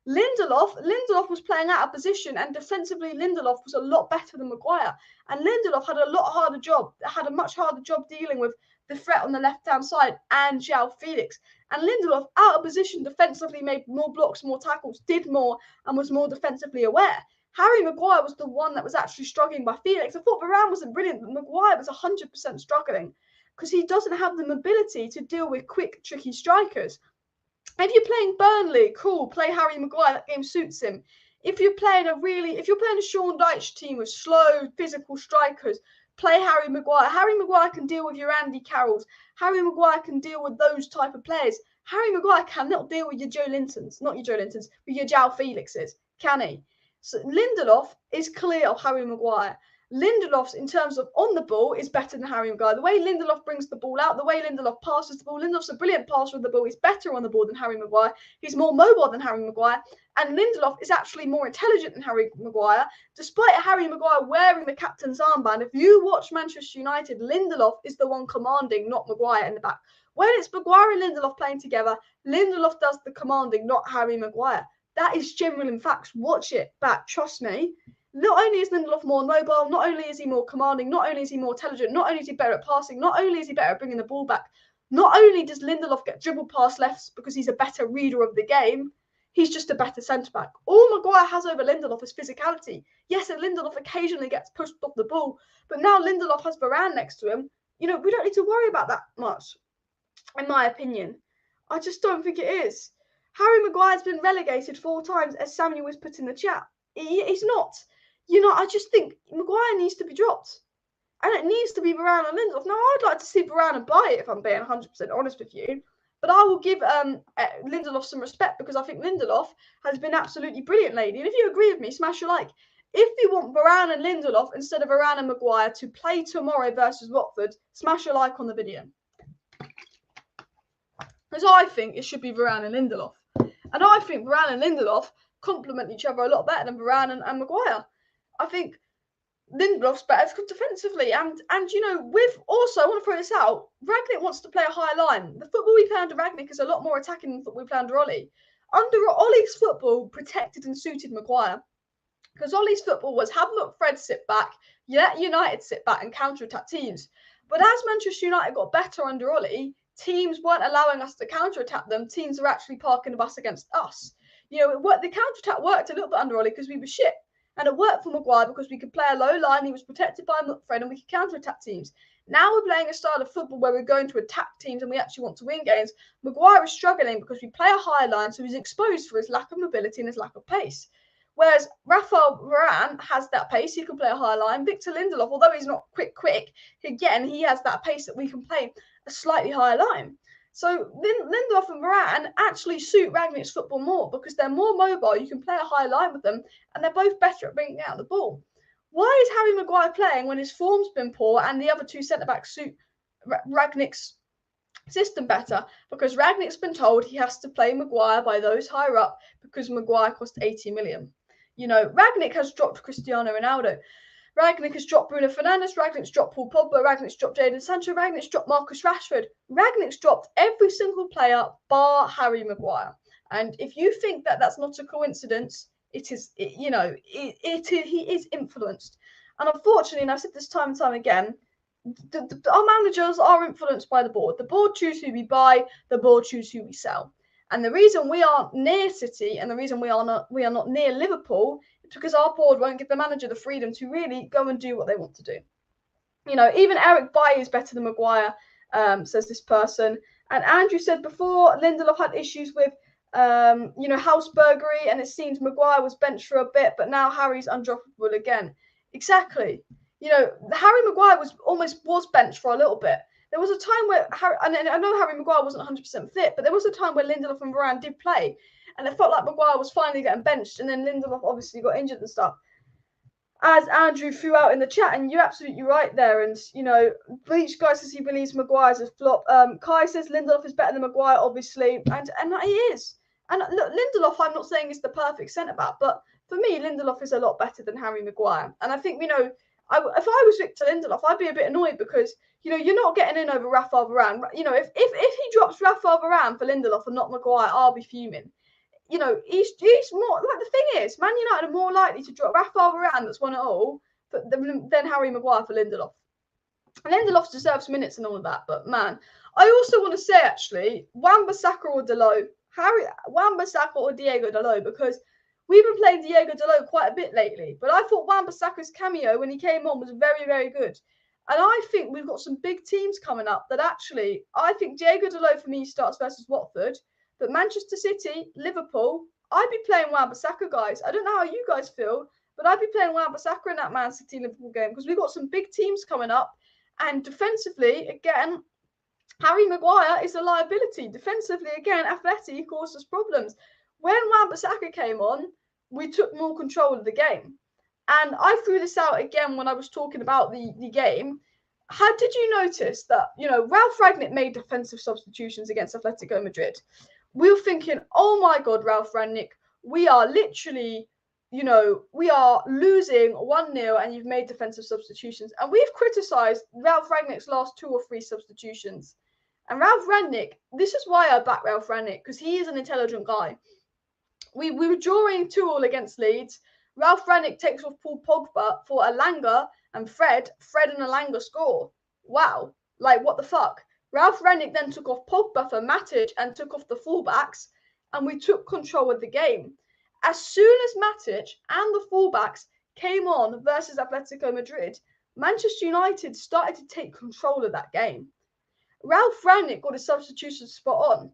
Lindelof was playing out of position, and defensively Lindelof was a lot better than Maguire. And Lindelof had a much harder job dealing with the threat on the left-hand side and João Felix. And Lindelof, out of position defensively, made more blocks, more tackles, did more, and was more defensively aware. Harry Maguire was the one that was actually struggling by Felix. I thought Varane wasn't brilliant, but Maguire was 100% struggling because he doesn't have the mobility to deal with quick, tricky strikers. If you're playing Burnley, cool, play Harry Maguire. That game suits him. If you're playing a Sean Dyche team with slow, physical strikers, play Harry Maguire. Harry Maguire can deal with your Andy Carrolls. Harry Maguire can deal with those type of players. Harry Maguire cannot deal with your with your João Felixes, can he? So Lindelof is clear of Harry Maguire. Lindelof, in terms of on the ball, is better than Harry Maguire. The way Lindelof brings the ball out, the way Lindelof passes the ball, Lindelof's a brilliant passer of the ball. He's better on the ball than Harry Maguire. He's more mobile than Harry Maguire. And Lindelof is actually more intelligent than Harry Maguire. Despite Harry Maguire wearing the captain's armband, if you watch Manchester United, Lindelof is the one commanding, not Maguire in the back. When it's Maguire and Lindelof playing together, Lindelof does the commanding, not Harry Maguire. That is genuine in facts. Watch it back. Trust me. Not only is Lindelof more mobile, not only is he more commanding, not only is he more intelligent, not only is he better at passing, not only is he better at bringing the ball back, not only does Lindelof get dribbled past lefts because he's a better reader of the game, he's just a better centre-back. All Maguire has over Lindelof is physicality. Yes, and Lindelof occasionally gets pushed off the ball, but now Lindelof has Varane next to him. We don't need to worry about that much, in my opinion. I just don't think it is. Harry Maguire's been relegated 4 times, as Samuel was put in the chat. He's not. I just think Maguire needs to be dropped. And it needs to be Varane and Lindelof. Now, I'd like to see Varane and buy it, if I'm being 100% honest with you. But I will give Lindelof some respect because I think Lindelof has been absolutely brilliant lately. And if you agree with me, smash a like. If you want Varane and Lindelof instead of Varane and Maguire to play tomorrow versus Watford, smash a like on the video. Because I think it should be Varane and Lindelof. And I think Varane and Lindelof complement each other a lot better than Varane and Maguire. I think Lindelof's better defensively. And with also, I want to throw this out, Rangnick wants to play a high line. The football we play under Rangnick is a lot more attacking than the football we play under Ollie. Under Ollie's football protected and suited Maguire. Because Ollie's football was have Fred sit back, let United sit back and counter-attack teams. But as Manchester United got better under Ollie, teams weren't allowing us to counter-attack them. Teams were actually parking the bus against us. The counter-attack worked a little bit under Ollie because we were shit. And it worked for Maguire because we could play a low line. He was protected by Fred and we could counter-attack teams. Now we're playing a style of football where we're going to attack teams and we actually want to win games. Maguire is struggling because we play a high line, so he's exposed for his lack of mobility and his lack of pace. Whereas Rafael Varane has that pace. He can play a high line. Victor Lindelof, although he's not quick, again, he has that pace that we can play a slightly higher line. So Lindelof and Varane actually suit Rangnick's football more because they're more mobile. You can play a high line with them, and they're both better at bringing out the ball. Why is Harry Maguire playing when his form's been poor and the other 2 centre-backs suit Rangnick's system better? Because Rangnick's been told he has to play Maguire by those higher up because Maguire cost 80 million. Rangnick has dropped Cristiano Ronaldo. Rangnick has dropped Bruno Fernandes. Rangnick's dropped Paul Pogba. Rangnick's dropped Jadon Sancho. Rangnick's dropped Marcus Rashford. Rangnick's dropped every single player bar Harry Maguire. And if you think that that's not a coincidence, it is. He is influenced. And unfortunately, and I've said this time and time again, our managers are influenced by the board. The board choose who we buy. The board choose who we sell. And the reason we aren't near City and the reason we are not near Liverpool is because our board won't give the manager the freedom to really go and do what they want to do. You know, even Eric Bailly is better than Maguire, says this person. And Andrew said before Lindelof had issues with, you know, houseburgery, and it seems Maguire was benched for a bit, but now Harry's undroppable again. Exactly. You know, Harry Maguire was benched for a little bit. There was a time where Harry, and I know Harry Maguire wasn't 100% fit, but there was a time where Lindelof and Varane did play, and it felt like Maguire was finally getting benched, and then Lindelof obviously got injured and stuff. As Andrew threw out in the chat, and you're absolutely right there. And, you know, Bleach guy says he believes Maguire's a flop. Kai says Lindelof is better than Maguire, obviously, and he is. And look, Lindelof, I'm not saying is the perfect centre-back, but for me, Lindelof is a lot better than Harry Maguire. And I think, you know, if I was Victor Lindelof, I'd be a bit annoyed because, you know, you're not getting in over Rafael Varane. You know, if he drops Rafael Varane for Lindelof and not Maguire, I'll be fuming. You know, he's more, like, the thing is, Man United are more likely to drop Rafael Varane, that's won it all, than Harry Maguire for Lindelof. And Lindelof deserves minutes and all of that, but man, I also want to say, actually, Wan-Bissaka or Dalot, Wan-Bissaka or Diego Dalot, because we've been playing Diego Dalot quite a bit lately, but I thought Wan-Bissaka's cameo when he came on was very, very good. And I think we've got some big teams coming up that actually, I think Diego Dalot for me starts versus Watford. But Manchester City, Liverpool, I'd be playing Wan-Bissaka, guys. I don't know how you guys feel, but I'd be playing Wan-Bissaka in that Man City-Liverpool game because we've got some big teams coming up. And defensively, again, Harry Maguire is a liability. Defensively, again, Atleti caused us problems. When Wan-Bissaka came on, we took more control of the game. And I threw this out again when I was talking about the game. How did you notice that, you know, Ralf Rangnick made defensive substitutions against Atletico Madrid? We were thinking, oh my God, Ralf Rangnick, we are literally, you know, we are losing 1-0 and you've made defensive substitutions. And we've criticised Ralf Rangnick's last 2 or 3 substitutions. And Ralf Rangnick, this is why I back Ralf Rangnick, because he is an intelligent guy. We were drawing 2-2 against Leeds. Ralf Rangnick takes off Paul Pogba for Elanga and Fred and Elanga score. Wow. Like, what the fuck? Ralf Rangnick then took off Pogba for Matic and took off the fullbacks, and we took control of the game. As soon as Matic and the fullbacks came on versus Atletico Madrid, Manchester United started to take control of that game. Ralf Rangnick got his substitution spot on.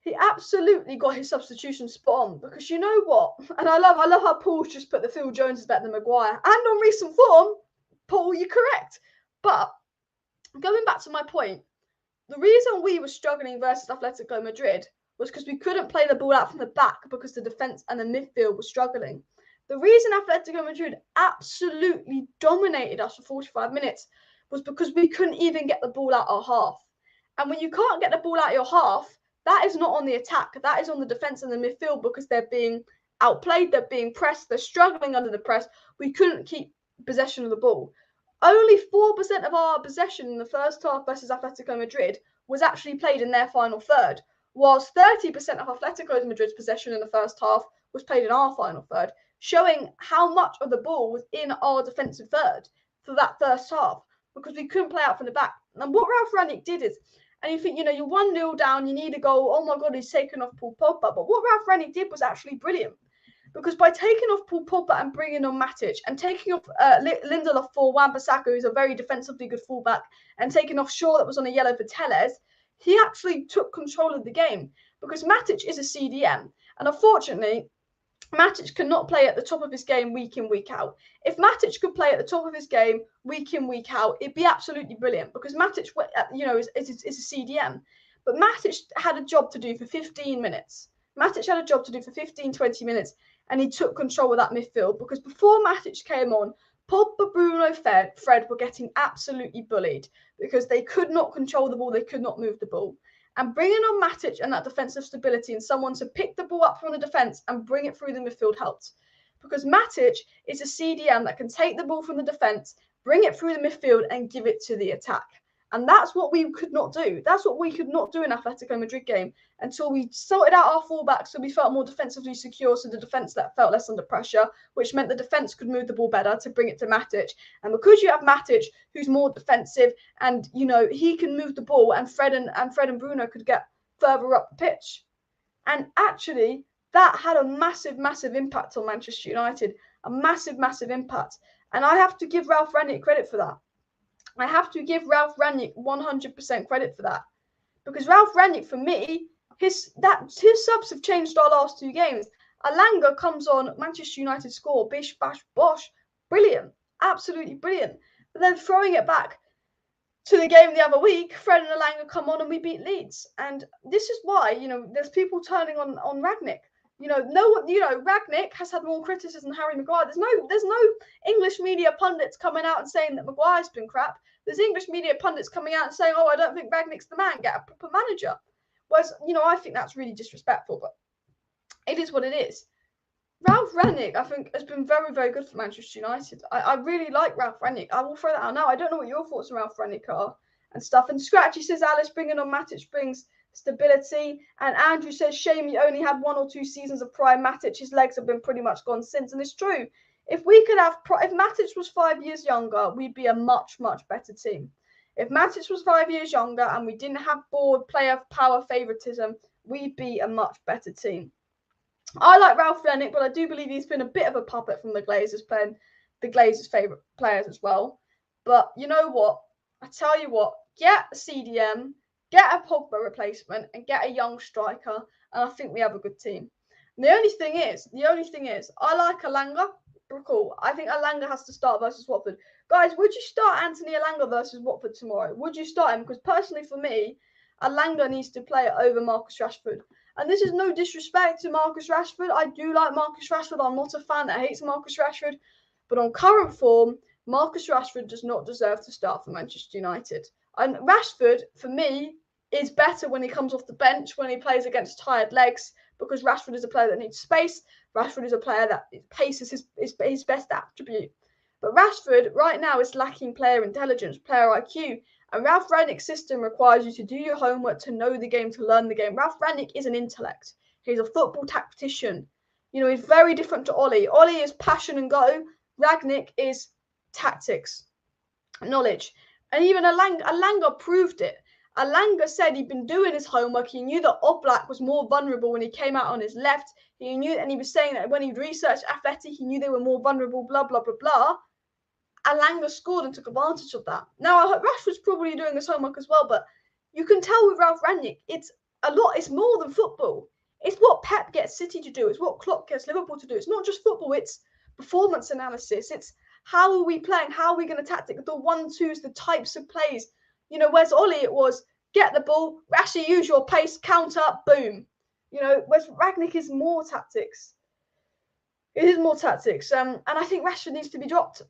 He absolutely got his substitution spot on because you know what? And I love how Paul's just put the Phil Jones is better than Maguire. And on recent form, Paul, you're correct. But going back to my point, the reason we were struggling versus Atletico Madrid was because we couldn't play the ball out from the back because the defence and the midfield were struggling. The reason Atletico Madrid absolutely dominated us for 45 minutes was because we couldn't even get the ball out our half. And when you can't get the ball out your half, that is not on the attack. That is on the defence and the midfield because they're being outplayed, they're being pressed, they're struggling under the press. We couldn't keep possession of the ball. Only 4% of our possession in the first half versus Atletico Madrid was actually played in their final third, whilst 30% of Atletico Madrid's possession in the first half was played in our final third, showing how much of the ball was in our defensive third for that first half because we couldn't play out from the back. And what Ralf Rangnick did is, and you think, you know, you're 1-0 down, you need a goal. Oh my God, he's taken off Paul Pogba. But what Ralf Rangnick did was actually brilliant. Because by taking off Paul Pogba and bringing on Matic and taking off Lindelof for Wan-Bissaka, who's a very defensively good fullback, and taking off Shaw that was on a yellow for Telles, he actually took control of the game. Because Matic is a CDM. And unfortunately, Matic cannot play at the top of his game week in, week out. If Matic could play at the top of his game week in, week out, it'd be absolutely brilliant because Matic, you know, is a CDM. But Matic had a job to do for 15 minutes. Matic had a job to do for 15, 20 minutes, and he took control of that midfield because before Matic came on, Pogba, Bruno, Fred were getting absolutely bullied because they could not control the ball, they could not move the ball. And bringing on Matic and that defensive stability and someone to pick the ball up from the defence and bring it through the midfield helped. Because Matic is a CDM that can take the ball from the defence, bring it through the midfield and give it to the attack. And that's what we could not do. That's what we could not do in Atletico Madrid game until we sorted out our fullbacks so we felt more defensively secure, so the defence felt less under pressure, which meant the defence could move the ball better to bring it to Matic. And because you have Matic, who's more defensive, and you know he can move the ball, and Fred and Bruno could get further up the pitch. And actually, that had a massive, massive impact on Manchester United. A massive, massive impact. And I have to give Ralf Rangnick credit for that. I have to give Ralf Rangnick 100% credit for that. Because Ralf Rangnick, for me, his subs have changed our last 2 games. Elanga comes on, Manchester United score, bish, bash, bosh. Brilliant. Absolutely brilliant. But then throwing it back to the game the other week, Fred and Elanga come on and we beat Leeds. And this is why, there's people turning on Rangnick. Rangnick has had more criticism than Harry Maguire. There's no English media pundits coming out and saying that Maguire's been crap. There's English media pundits coming out and saying, oh, I don't think Rangnick's the man, get a proper manager. Whereas, I think that's really disrespectful, but it is what it is. Ralf Rangnick, I think, has been very, very good for Manchester United. I really like Ralf Rangnick. I will throw that out now. I don't know what your thoughts on Ralf Rangnick are and stuff. And Scratchy says Alice bringing on Matic brings stability. And Andrew says shame he only had 1 or 2 seasons of prime Matic. His legs have been pretty much gone since. And it's true. If Matic was 5 years younger, we'd be a much, much better team. If Matic was 5 years younger and we didn't have board player power favoritism, we'd be a much better team. I like Ralf Rangnick, but I do believe he's been a bit of a puppet from the Glazers, playing the Glazers' favourite players as well. But you know what? I tell you what, get a CDM, get a Pogba replacement, and get a young striker, and I think we have a good team. And the only thing is, I like Elanga. Cool. I think Elanga has to start versus Watford. Guys, would you start Anthony Elanga versus Watford tomorrow? Would you start him? Because personally for me, Elanga needs to play over Marcus Rashford. And this is no disrespect to Marcus Rashford. I do like Marcus Rashford. I'm not a fan that hates Marcus Rashford. But on current form, Marcus Rashford does not deserve to start for Manchester United. And Rashford, for me, is better when he comes off the bench, when he plays against tired legs, because Rashford is a player that needs space. Rashford is a player that pace is his best attribute. But Rashford right now is lacking player intelligence, player IQ. And Ralf Rangnick's system requires you to do your homework, to know the game, to learn the game. Ralf Rangnick is an intellect. He's a football tactician. He's very different to Ollie. Ollie is passion and go. Rangnick is tactics, knowledge. And even Elanga proved it. Elanga said he'd been doing his homework. He knew that Oblak was more vulnerable when he came out on his left. He knew, and he was saying that when he researched Athletic, he knew they were more vulnerable, blah, blah, blah, blah. Elanga scored and took advantage of that. Now, Rashford's probably doing his homework as well, but you can tell with Ralf Rangnick, it's more than football. It's what Pep gets City to do. It's what Klopp gets Liverpool to do. It's not just football, it's performance analysis. It's how are we playing? How are we going to tactic? The 1-2s, the types of plays. Whereas Ollie, it was get the ball, Rashi, use your pace, counter, boom. Whereas Rangnick is more tactics. It is more tactics. And I think Rashford needs to be dropped.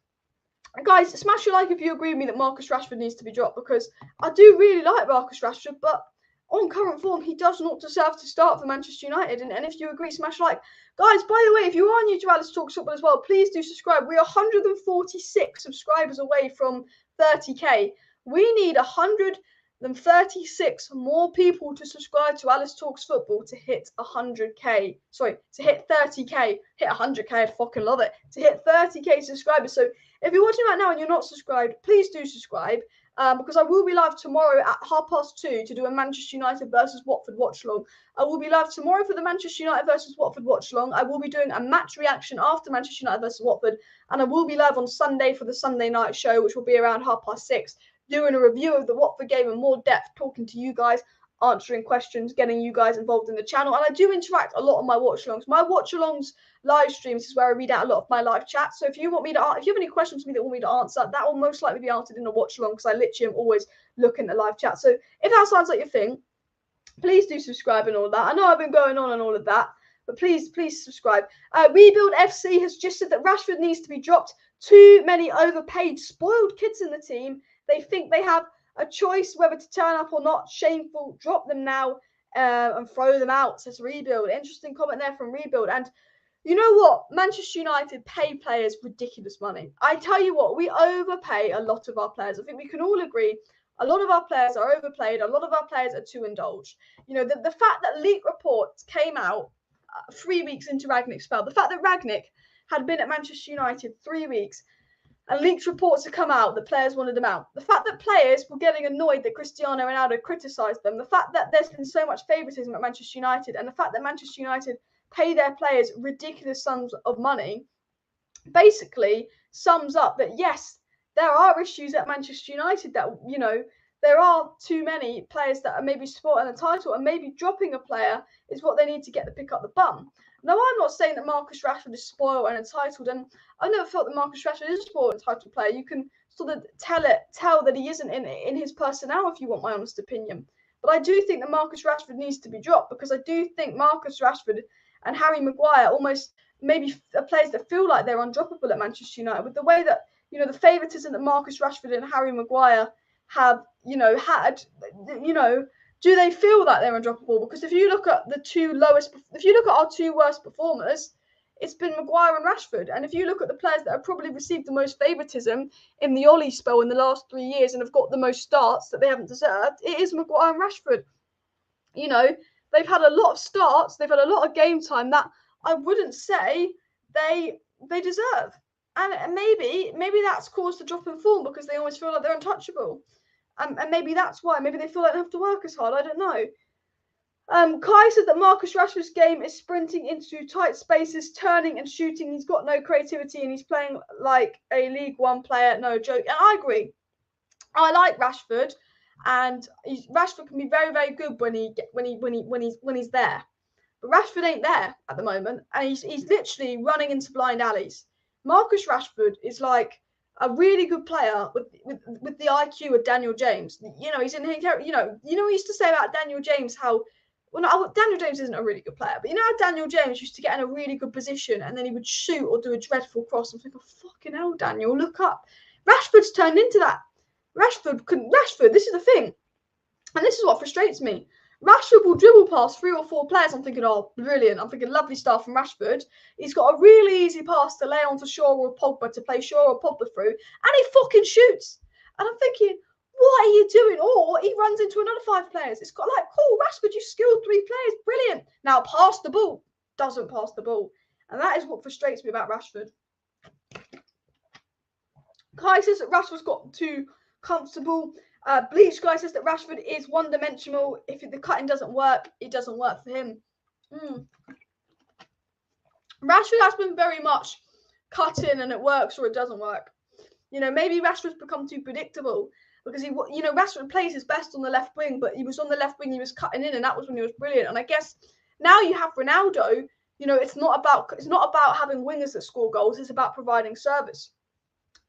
Guys, smash your like if you agree with me that Marcus Rashford needs to be dropped, because I do really like Marcus Rashford, but on current form, he does not deserve to start for Manchester United. And if you agree, smash like. Guys, by the way, if you are new to Alice Talks Football as well, please do subscribe. We are 146 subscribers away from 30k. We need 136 more people to subscribe to Alice Talks Football to hit 100k. Sorry, to hit 30k. Hit 100k, I'd fucking love it. To hit 30k subscribers. So if you're watching right now and you're not subscribed, please do subscribe, because I will be live tomorrow at 2:30 to do a Manchester United versus Watford watch-along. I will be live tomorrow for the Manchester United versus Watford watch-along. I will be doing a match reaction after Manchester United versus Watford, and I will be live on Sunday for the Sunday night show, which will be around 6:30, doing a review of the Watford game in more depth, talking to you guys, answering questions, getting you guys involved in the channel. And I do interact a lot on my watch-alongs. My watch-alongs live streams is where I read out a lot of my live chat. So if you have any questions for me that want me to answer, that will most likely be answered in a watch-along, because I literally am always looking at live chat. So if that sounds like your thing, please do subscribe and all that. I know I've been going on and all of that, but please subscribe. Rebuild FC has just said that Rashford needs to be dropped. Too many overpaid, spoiled kids in the team. They think they have a choice whether to turn up or not. Shameful. Drop them now and throw them out, says Rebuild. Interesting comment there from Rebuild. And you know what? Manchester United pay players ridiculous money. I tell you what, we overpay a lot of our players. I think we can all agree a lot of our players are overplayed. A lot of our players are too indulged. The fact that leak reports came out 3 weeks into Rangnick's spell, the fact that Rangnick had been at Manchester United 3 weeks, and leaked reports have come out that players wanted them out. The fact that players were getting annoyed that Cristiano Ronaldo criticised them, the fact that there's been so much favouritism at Manchester United, and the fact that Manchester United pay their players ridiculous sums of money, basically sums up that yes, there are issues at Manchester United that, you know, there are too many players that are maybe supporting the title, and maybe dropping a player is what they need to get to pick up the bum. Now, I'm not saying that Marcus Rashford is spoiled and entitled, and I never felt that Marcus Rashford is a spoiled and entitled player. You can sort of tell that he isn't in his personnel, if you want my honest opinion. But I do think that Marcus Rashford needs to be dropped, because I do think Marcus Rashford and Harry Maguire almost maybe are players that feel like they're undroppable at Manchester United, with the way that, you know, the favouritism that Marcus Rashford and Harry Maguire have, you know, had, you know, do they feel that they're undroppable? Because if you look at our two worst performers, it's been Maguire and Rashford. And if you look at the players that have probably received the most favouritism in the Ollie spell in the last 3 years and have got the most starts that they haven't deserved, it is Maguire and Rashford. You know, they've had a lot of starts, they've had a lot of game time that I wouldn't say they deserve. And maybe that's caused a drop in form, because they always feel like they're untouchable. And maybe that's why. Maybe they feel like they have to work as hard. I don't know. Kai said that Marcus Rashford's game is sprinting into tight spaces, turning and shooting. He's got no creativity, and he's playing like a League One player. No joke. And I agree. I like Rashford, and Rashford can be very, very good when he's there. But Rashford ain't there at the moment, and he's literally running into blind alleys. Marcus Rashford is like a really good player with the IQ of Daniel James. You know, he's in, you know, we used to say about Daniel James how, well, no, Daniel James isn't a really good player, but you know how Daniel James used to get in a really good position and then he would shoot or do a dreadful cross. I'm thinking, oh, fucking hell, Daniel, look up. Rashford's turned into that. Rashford, this is the thing, and this is what frustrates me. Rashford will dribble past 3 or 4 players. I'm thinking, oh, brilliant. I'm thinking, lovely stuff from Rashford. He's got a really easy pass to lay on to Shaw or Pogba, to play Shaw or Pogba through, and he fucking shoots. And I'm thinking, what are you doing? Or he runs into another 5 players. It's got like, cool, Rashford, you skilled 3 players. Brilliant. Now pass the ball. Doesn't pass the ball. And that is what frustrates me about Rashford. Kai says that Rashford's got too comfortable. Bleach Guy says that Rashford is one-dimensional. If the cutting doesn't work, it doesn't work for him. Rashford has been very much cutting and it works or it doesn't work. You know, maybe Rashford's become too predictable, because he, you know, Rashford plays his best on the left wing, but he was on the left wing, he was cutting in, and that was when he was brilliant. And I guess now you have Ronaldo. You know, it's not about having wingers that score goals. It's about providing service.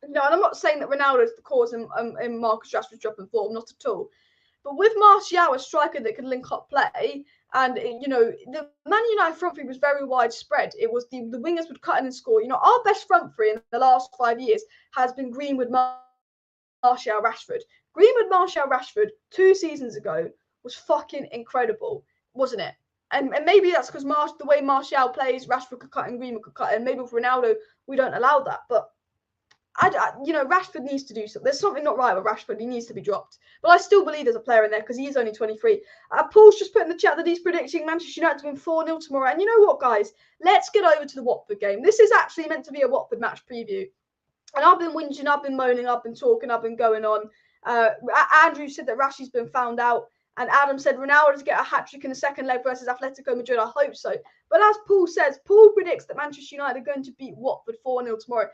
No, and I'm not saying that Ronaldo is the cause in Marcus Rashford's drop in form, not at all. But with Martial, a striker that could link up play, and you know, the Man United front three was very widespread. It was the wingers would cut in and score. You know, our best front three in the last 5 years has been Greenwood, Martial, Rashford. Greenwood, Martial, Rashford 2 seasons ago was fucking incredible, wasn't it? And maybe that's because the way Martial plays, Rashford could cut in, Greenwood could cut in. Maybe with Ronaldo, we don't allow that, but. You know, Rashford needs to do something. There's something not right with Rashford. He needs to be dropped. But I still believe there's a player in there, because he is only 23. Paul's just put in the chat that he's predicting Manchester United to win 4-0 tomorrow. And you know what, guys? Let's get over to the Watford game. This is actually meant to be a Watford match preview. And I've been whinging, I've been moaning, I've been talking, I've been going on. Andrew said that Rashi's been found out. And Adam said Ronaldo to get a hat-trick in the second leg versus Atletico Madrid. I hope so. But as Paul says, Paul predicts that Manchester United are going to beat Watford 4-0 tomorrow.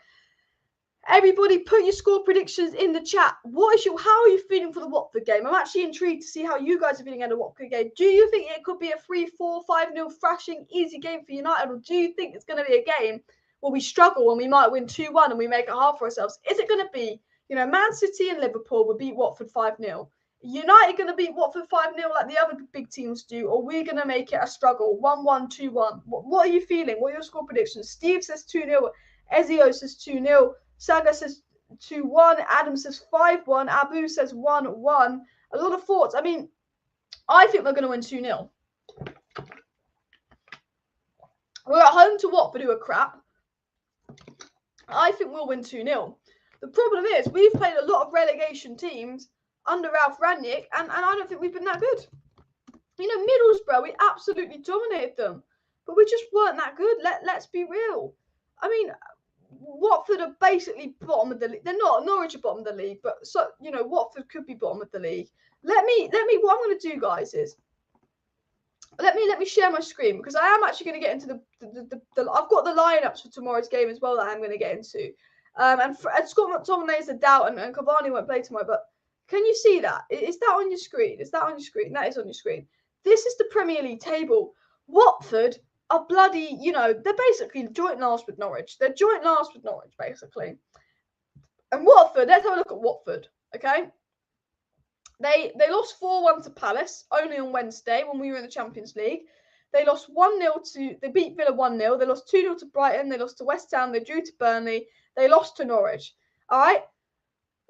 Everybody, put your score predictions in the chat. How are you feeling for the Watford game? I'm actually intrigued to see how you guys are feeling at the Watford game. Do you think it could be a 3-4, 5-0 thrashing, easy game for United? Or do you think it's going to be a game where we struggle and we might win 2-1 and we make it hard for ourselves? Is it going to be, you know, Man City and Liverpool will beat Watford 5-0? United going to beat Watford 5-0 like the other big teams do? Or we're going to make it a struggle, 1-1, 2-1? What are you feeling? What are your score predictions? Steve says 2-0. Ezio says 2-0. Saga says 2-1. Adam says 5-1. Abu says 1-1. A lot of thoughts. I mean, I think we're going to win 2-0. We're at home to Watford, who are crap. I think we'll win 2-0. The problem is we've played a lot of relegation teams under Ralf Rangnick, and I don't think we've been that good. You know, Middlesbrough, we absolutely dominated them, but we just weren't that good. Let's be real. I mean, Watford Watford are basically bottom of the league. They're not. Norwich are bottom of the league, but so you know, Watford could be bottom of the league. Let me. What I'm going to do, guys, is let me share my screen because I am actually going to get into the I've got the lineups for tomorrow's game as well that I'm going to get into. And Scott McTominay is a doubt, and Cavani won't play tomorrow. But can you see that? Is that on your screen? Is that on your screen? That is on your screen. This is the Premier League table. Watford are bloody, you know, they're basically joint last with Norwich. They're joint last with Norwich, basically. And Watford, let's have a look at Watford, okay? They lost 4-1 to Palace only on Wednesday when we were in the Champions League. They lost 1-0 to, they beat Villa 1-0. They lost 2-0 to Brighton. They lost to West Ham. They drew to Burnley. They lost to Norwich. All right?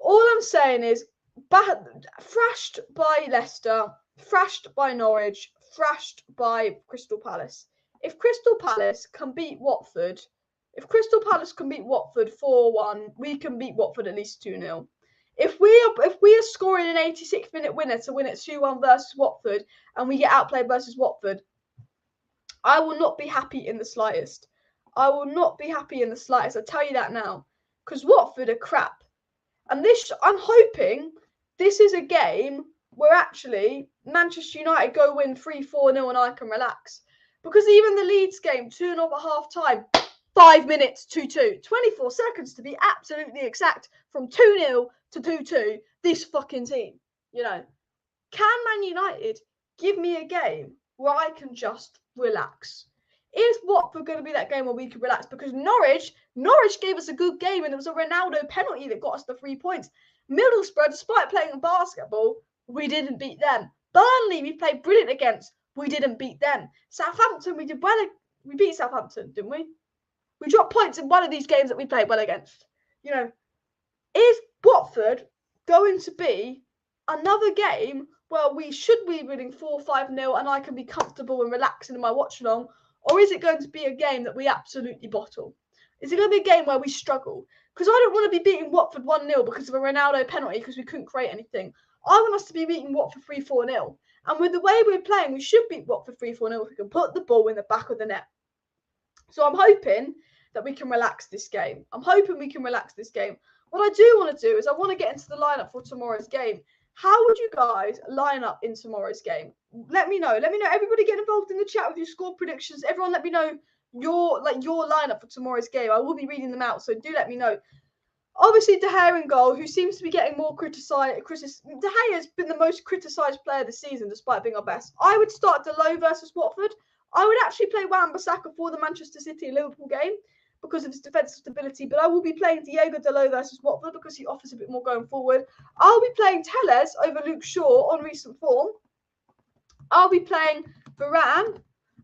All I'm saying is, thrashed by Leicester, thrashed by Norwich, thrashed by Crystal Palace. If Crystal Palace can beat Watford, 4-1, we can beat Watford at least 2-0. If we are scoring an 86-minute winner to win at 2-1 versus Watford and we get outplayed versus Watford, I will not be happy in the slightest. I will not be happy in the slightest. I tell you that now. Because Watford are crap. And I'm hoping this is a game where actually Manchester United go win 3-4-0 and I can relax. Because even the Leeds game, 2-0 at half time, 5 minutes, 2-2. 24 seconds to be absolutely exact from 2-0 to 2-2. This fucking team, you know. Can Man United give me a game where I can just relax? Is Watford going to be that game where we can relax? Because Norwich gave us a good game and it was a Ronaldo penalty that got us the 3 points. Middlesbrough, despite playing basketball, we didn't beat them. Burnley, we played brilliant against. We didn't beat them. Southampton, we did well. We beat Southampton, didn't we? We dropped points in one of these games that we played well against. You know, is Watford going to be another game where we should be winning 4-5-0 and I can be comfortable and relaxing in my watch along? Or is it going to be a game that we absolutely bottle? Is it going to be a game where we struggle? Because I don't want to be beating Watford 1-0 because of a Ronaldo penalty because we couldn't create anything. I want us to be beating Watford 3-4-0. And with the way we're playing, we should beat Watford 3-4-0 if we can put the ball in the back of the net. So I'm hoping that we can relax this game. What I do want to do is I want to get into the lineup for tomorrow's game. How would you guys line up in tomorrow's game? Let me know. Everybody get involved in the chat with your score predictions. Everyone let me know your lineup for tomorrow's game. I will be reading them out, so do let me know. Obviously, De Gea in goal, who seems to be getting more criticised. De Gea has been the most criticised player this season, despite being our best. I would start Delo versus Watford. I would actually play Wan-Bissaka for the Manchester City Liverpool game because of his defensive stability, but I will be playing Diego Dalot versus Watford because he offers a bit more going forward. I'll be playing Telles over Luke Shaw on recent form. I'll be playing Varane,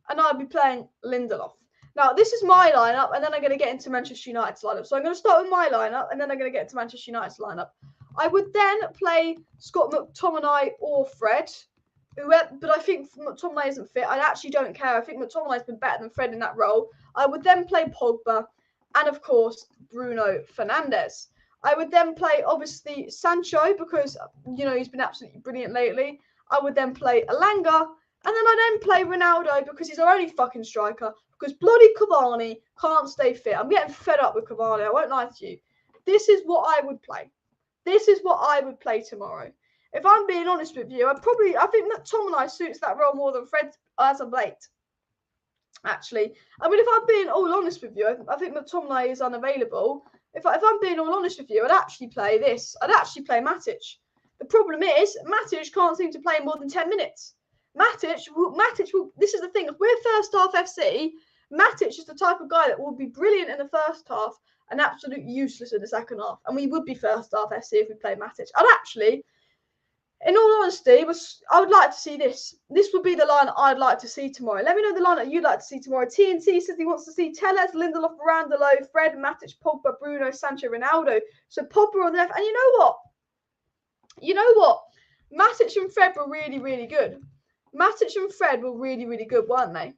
and I'll be playing Lindelof. Now, this is my lineup, and then I'm going to get into Manchester United's lineup. So I'm going to start with my lineup, and then I'm going to get into Manchester United's lineup. I would then play Scott McTominay or Fred, but I think McTominay isn't fit. I actually don't care. I think McTominay's been better than Fred in that role. I would then play Pogba and, of course, Bruno Fernandes. I would then play, obviously, Sancho because, you know, he's been absolutely brilliant lately. I would then play Elanga, and then I then play Ronaldo because he's our only fucking striker because bloody Cavani can't stay fit. I'm getting fed up with Cavani. I won't lie to you. This is what I would play. This is what I would play tomorrow. If I'm being honest with you, I think McTominay suits that role more than Fred as of late. Actually, I mean, if I'm being all honest with you, I think McTominay is unavailable. If I'm being all honest with you, I'd actually play this. I'd actually play Matic. The problem is, Matic can't seem to play more than 10 minutes. Matic will, this is the thing, if we're first half FC, Matic is the type of guy that will be brilliant in the first half and absolutely useless in the second half. And we would be first half FC if we played Matic. I'd actually, in all honesty, I would like to see this. This would be the line I'd like to see tomorrow. Let me know the line that you'd like to see tomorrow. TNT says he wants to see Telles, Lindelof, Varane, Fred, Matic, Pogba, Bruno, Sancho, Ronaldo. So Pogba on the left. And you know what? Matic and Fred were really, really good. Matic and Fred were really, really good, weren't they?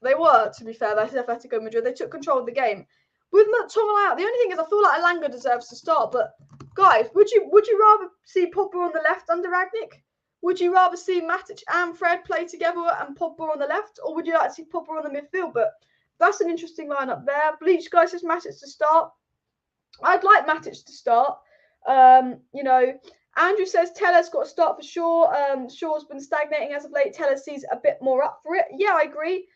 They were, to be fair, versus Atletico Madrid. They took control of the game. With McTominay out, the only thing is I feel like Elanga deserves to start. But, guys, would you rather see Pogba on the left under RANGNICK? Would you rather see Matic and Fred play together and Pogba on the left? Or would you like to see Pogba on the midfield? But that's an interesting lineup there. Bleach guy says Matic to start. I'd like Matic to start. You know, Andrew says Teller's got to start for sure. Shaw's been stagnating as of late. Teller sees a bit more up for it. Yeah, I agree.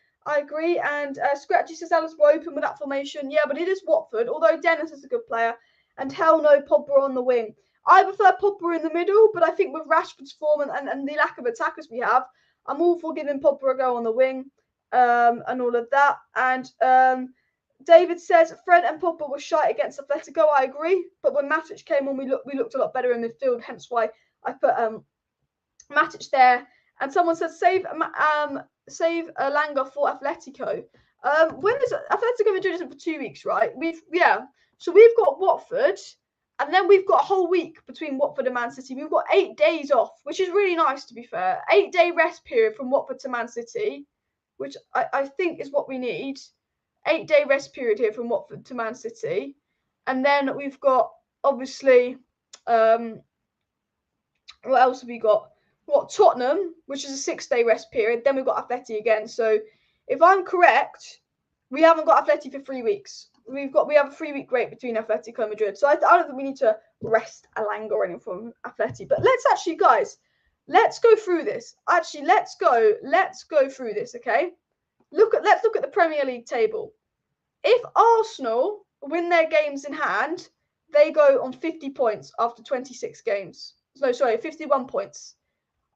And Scratchy says Alice will open with that formation. Yeah, but it is Watford, although Dennis is a good player. And hell no, Pogba on the wing. I prefer Pogba in the middle, but I think with Rashford's form and the lack of attackers we have, I'm all for giving Pogba a go on the wing and all of that. And David says Fred and Pogba were shy against Atletico. I agree, but when Matic came on, we looked a lot better in midfield. Hence why I put Matic there. And someone said save Elanga for Atletico. When is Atletico Madrid isn't for 2 weeks, right? So we've got Watford, and then we've got a whole week between Watford and Man City. We've got 8 days off, which is really nice, to be fair. 8-day rest period from Watford to Man City, which I think is what we need. 8-day rest period here from Watford to Man City. And then we've got, obviously, what else have we got? We've got Tottenham, which is a 6-day rest period. Then we've got Atleti again. So if I'm correct, we haven't got Atleti for 3 weeks. We have a 3-week break between Atletico and Madrid. So I don't think we need to rest Elanga or anything from Atleti. But let's actually, guys, let's go through this. Actually, let's go through this, okay? Let's look at the Premier League table. If Arsenal win their games in hand, they go on 50 points after 26 games. No, sorry, 51 points.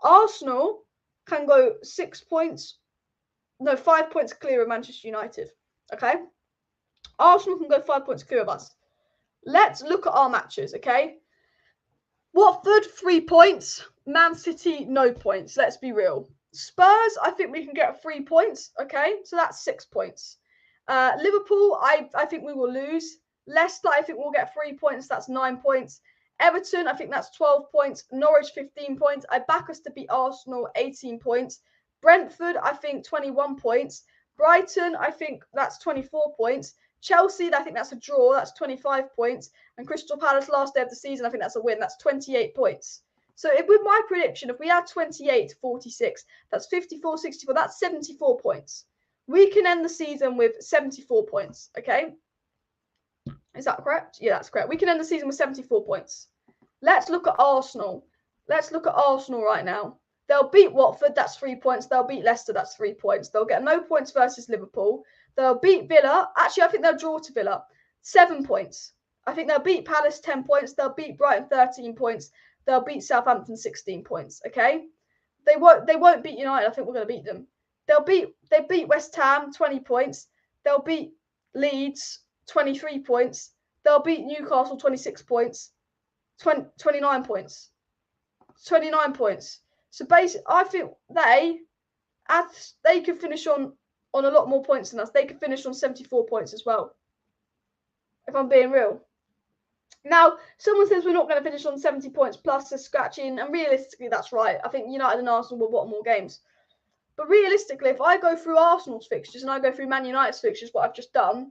Arsenal can go 5 points clear of Manchester United. Okay? Arsenal can go 5 points clear of us. Let's look at our matches, okay? Watford, 3 points. Man City, no points. Let's be real. Spurs, I think we can get 3 points, okay? So that's 6 points. Liverpool, I think we will lose. Leicester, I think we'll get 3 points. That's 9 points. Everton, I think that's 12 points. Norwich, 15 points. I back us to beat Arsenal, 18 points. Brentford, I think 21 points. Brighton, I think that's 24 points. Chelsea, I think that's a draw. That's 25 points. And Crystal Palace, last day of the season, I think that's a win. That's 28 points. So with my prediction, if we add 28 to 46, that's 54, 64. That's 74 points. We can end the season with 74 points, okay? Is that correct? Yeah, that's correct. We can end the season with 74 points. Let's look at Arsenal. Let's look at Arsenal right now. They'll beat Watford, that's 3 points. They'll beat Leicester, that's 3 points. They'll get no points versus Liverpool. They'll beat Villa. Actually, I think they'll draw to Villa. 7 points. I think they'll beat Palace, 10 points. They'll beat Brighton, 13 points. They'll beat Southampton, 16 points, okay? They won't beat United. I think we're going to beat them. They beat West Ham, 20 points. They'll beat Leeds, 23 points. They'll beat Newcastle, 26 points. 29 points. 29 points. So basically, I think they could finish on a lot more points than us. They could finish on 74 points as well, if I'm being real. Now, someone says we're not going to finish on 70 points plus a scratching, and realistically, that's right. I think United and Arsenal will bottom more games. But realistically, if I go through Arsenal's fixtures and I go through Man United's fixtures, what I've just done,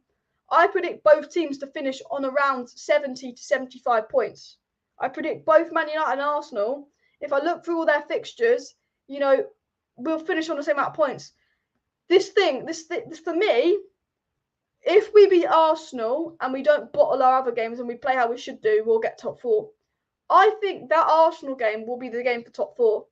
I predict both teams to finish on around 70 to 75 points. I predict both Man United and Arsenal, if I look through all their fixtures, we'll finish on the same amount of points. This for me, if we beat Arsenal and we don't bottle our other games and we play how we should do, we'll get top 4. I think that Arsenal game will be the game for top 4.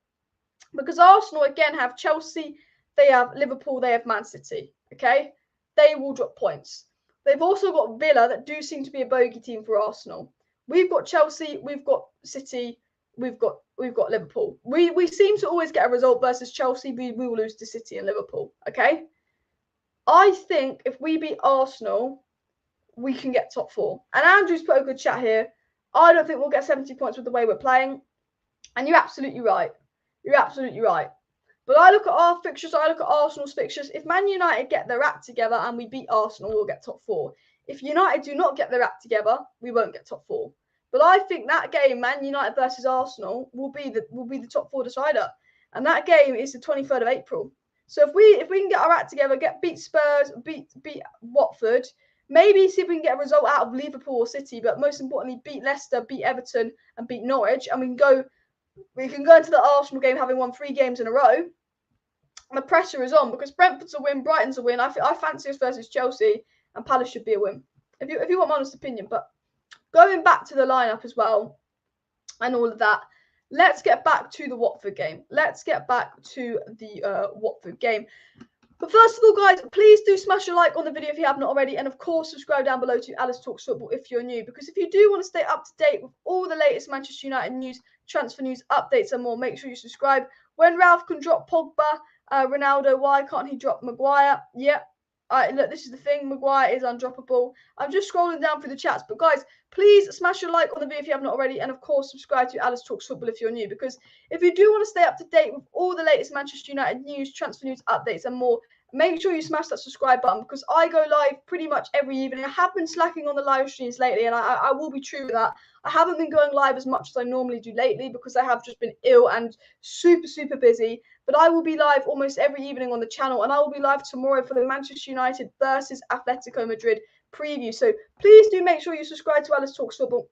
Because Arsenal, again, have Chelsea, they have Liverpool, they have Man City, okay? They will drop points. They've also got Villa that do seem to be a bogey team for Arsenal. We've got Chelsea, we've got City, we've got Liverpool. We seem to always get a result versus Chelsea. We will lose to City and Liverpool, okay? I think if we beat Arsenal, we can get top 4. And Andrew's put a good chat here. I don't think we'll get 70 points with the way we're playing. And you're absolutely right. You're absolutely right. But I look at our fixtures, I look at Arsenal's fixtures. If Man United get their act together and we beat Arsenal, we'll get top 4. If United do not get their act together, we won't get top 4. But I think that game, Man United versus Arsenal, will be the top 4 decider. And that game is the 23rd of April. So if we can get our act together, beat Spurs, beat Watford, maybe see if we can get a result out of Liverpool or City, but most importantly, beat Leicester, beat Everton, and beat Norwich, and we can go into the Arsenal game having won 3 games in a row. And the pressure is on because Brentford's a win, Brighton's a win. I fancy us versus Chelsea, and Palace should be a win. If you want my honest opinion, but going back to the lineup as well and all of that, let's get back to the Watford game. Let's get back to the Watford game. But first of all, guys, please do smash a like on the video if you haven't already. And, of course, subscribe down below to Alice Talks Football if you're new. Because if you do want to stay up to date with all the latest Manchester United news, transfer news, updates and more, make sure you subscribe. When Ralph can drop Pogba, Ronaldo, why can't he drop Maguire? Yep. Look, this is the thing. Maguire is undroppable. I'm just scrolling down through the chats. But, guys, please smash a like on the video if you haven't already. And, of course, subscribe to Alice Talks Football if you're new. Because if you do want to stay up to date with all the latest Manchester United news, transfer news, updates and more, make sure you smash that subscribe button because I go live pretty much every evening. I have been slacking on the live streams lately, and I will be true with that. I haven't been going live as much as I normally do lately because I have just been ill and super, super busy. But I will be live almost every evening on the channel, and I will be live tomorrow for the Manchester United versus Atletico Madrid preview. So please do make sure you subscribe to Alice Talks Football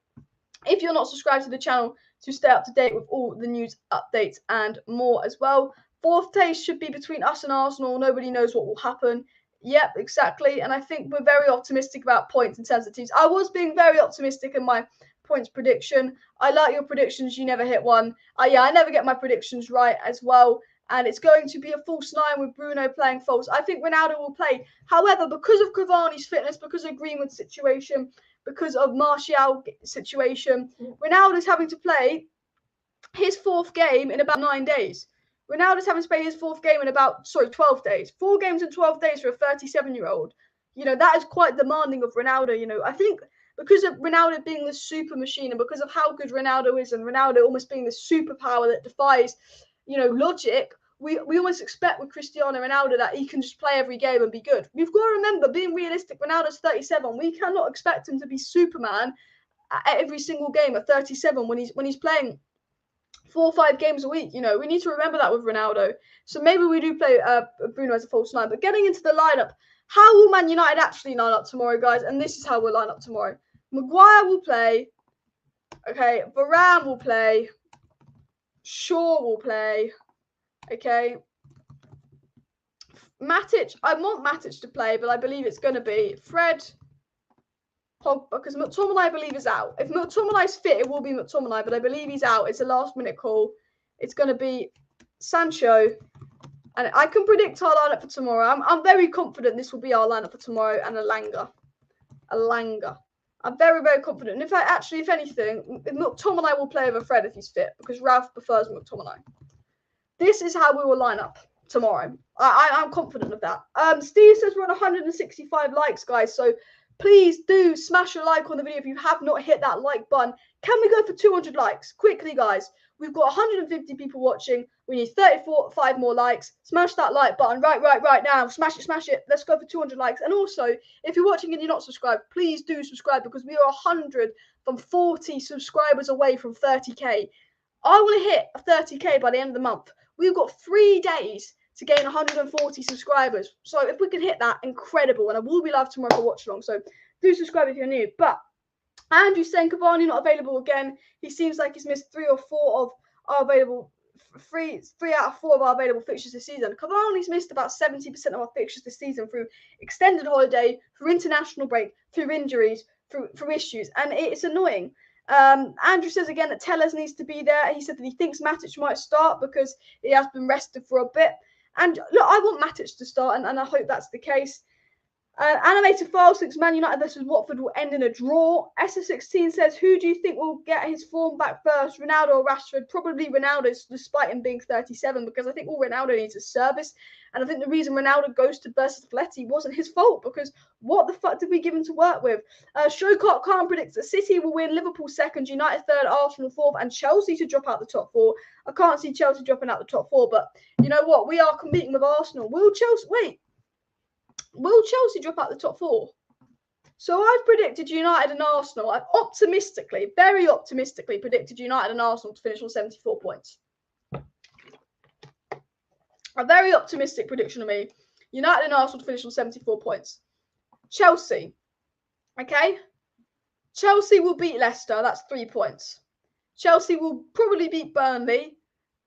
if you're not subscribed to the channel to stay up to date with all the news, updates, and more as well. Fourth place should be between us and Arsenal. Nobody knows what will happen. Yep, exactly. And I think we're very optimistic about points in terms of teams. I was being very optimistic in my points prediction. I like your predictions. You never hit one. Yeah, I never get my predictions right as well. And it's going to be a false nine with Bruno playing false. I think Ronaldo will play. However, because of Cavani's fitness, because of Greenwood's situation, because of Martial's situation, Ronaldo's having to play his fourth game in about 9 days. Ronaldo's having to play his fourth game in about, 12 days. 4 games in 12 days for a 37-year-old. You know, that is quite demanding of Ronaldo. You know, I think because of Ronaldo being the super machine and because of how good Ronaldo is and Ronaldo almost being the superpower that defies, you know, logic, we almost expect with Cristiano Ronaldo that he can just play every game and be good. We've got to remember, being realistic, Ronaldo's 37. We cannot expect him to be Superman at every single game at 37 when he's playing 4 or 5 games a week. You know, we need to remember that with Ronaldo. So maybe we do play Bruno as a false nine. But getting into the lineup, how will Man United actually line up tomorrow, guys? And this is how we'll line up tomorrow. Maguire will play. Okay, Varane will play. Shaw will play. Okay. Matic, I want Matic to play, but I believe it's going to be Fred, Pogba, because McTominay, I believe, is out. If McTominay's fit, it will be McTominay, but I believe he's out. It's a last-minute call. It's going to be Sancho, and I can predict our lineup for tomorrow. I'm very confident this will be our lineup for tomorrow, and Elanga. I'm very, very confident. And if anything, McTominay will play over Fred if he's fit, because Ralph prefers McTominay. This is how we will line up tomorrow. I'm confident of that. Steve says we're on 165 likes, guys, so please do smash a like on the video if you have not hit that like button. Can we go for 200 likes? Quickly, guys. We've got 150 people watching. We need 5 more likes. Smash that like button right now. Smash it. Let's go for 200 likes. And also, if you're watching and you're not subscribed, please do subscribe because we are 140 subscribers away from 30k. I want to hit 30k by the end of the month. We've got 3 days to gain 140 subscribers. So if we can hit that, incredible. And I will be live tomorrow for watch along. So do subscribe if you're new. But Andrew's saying Cavani not available again. He seems like he's missed 3 or 4 of our available 3 out of 4 of our available fixtures this season. Cavani's missed about 70% of our fixtures this season through extended holiday, through international break, through injuries, through issues, and it's annoying. Andrew says again that Tellers needs to be there. He said that he thinks Matic might start because he has been rested for a bit. And look, I want Matic to start, and I hope that's the case. Animated File thinks Man United versus Watford will end in a draw. SS16 says, who do you think will get his form back first, Ronaldo or Rashford? Probably Ronaldo, despite him being 37, because I think all Ronaldo needs is service. And I think the reason Ronaldo ghosted versus Atleti wasn't his fault, because what the fuck did we give him to work with? Showcart Khan predicts that City will win, Liverpool second, United third, Arsenal fourth, and Chelsea to drop out the top 4. I can't see Chelsea dropping out the top 4, but you know what? We are competing with Arsenal. Will Chelsea drop out the top 4? So I've predicted United and Arsenal. I've very optimistically predicted United and Arsenal to finish on 74 points. A very optimistic prediction of me. United and Arsenal to finish on 74 points. Chelsea. Okay? Chelsea will beat Leicester. That's 3 points. Chelsea will probably beat Burnley.